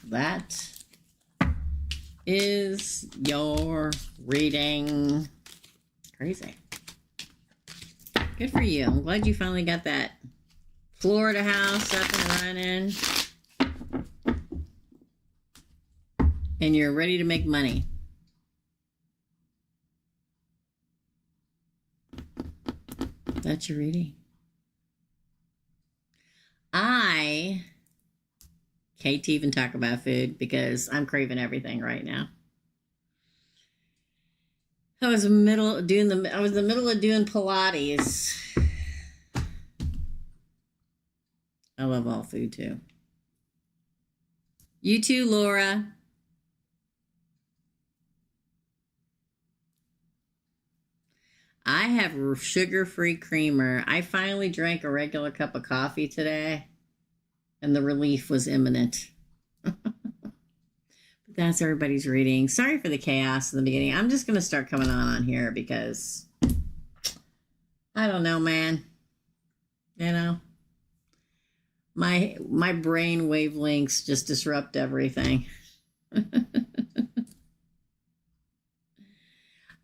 That is your reading. Crazy. Good for you. I'm glad you finally got that Florida house up and running. And you're ready to make money. That's your reading. I hate to even talk about food because I'm craving everything right now. I was in the middle of doing Pilates. I love all food too. You too, Laura. I have sugar-free creamer. I finally drank a regular cup of coffee today, and the relief was imminent. But that's everybody's reading. Sorry for the chaos in the beginning. I'm just going to start coming on here because I don't know, man. You know, my brain wavelengths just disrupt everything.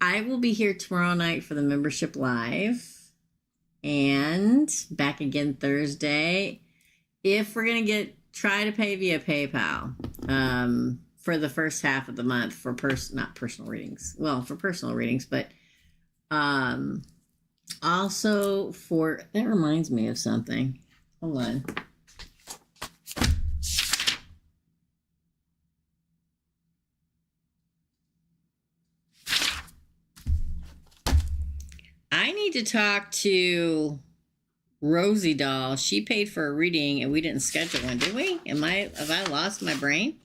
I will be here tomorrow night for the membership live and back again Thursday. If we're going to try to pay via PayPal for the first half of the month for not personal readings. Well, for personal readings, but also for, that reminds me of something. Hold on. I need to talk to Rosie Doll. She paid for a reading and we didn't schedule one, did we? Have I lost my brain?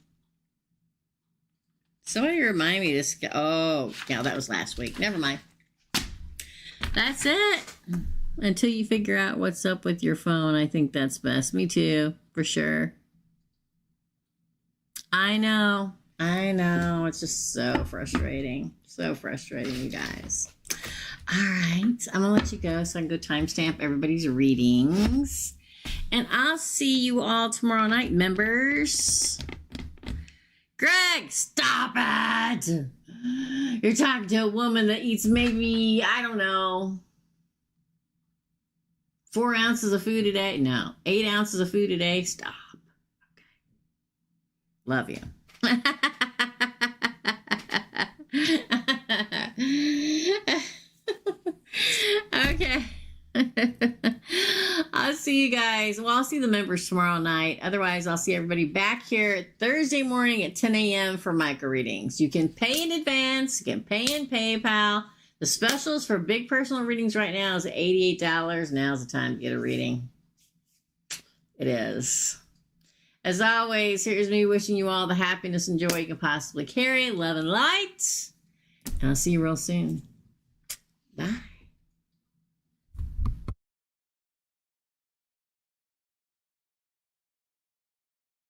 Somebody remind me to oh, yeah, that was last week. Never mind. That's it. Until you figure out what's up with your phone, I think that's best. Me too, for sure. I know. It's just so frustrating. So frustrating, you guys. All right. I'm going to let you go so I can go timestamp everybody's readings. And I'll see you all tomorrow night, members. Greg, stop it. You're talking to a woman that eats maybe, I don't know, 4 ounces of food a day. No, 8 ounces of food a day. Stop. Okay. Love you. you guys. Well, I'll see the members tomorrow night. Otherwise, I'll see everybody back here Thursday morning at 10 a.m. for micro readings. You can pay in advance. You can pay in PayPal. The specials for big personal readings right now is $88. Now's the time to get a reading. It is. As always, here's me wishing you all the happiness and joy you can possibly carry. Love and light. And I'll see you real soon. Bye.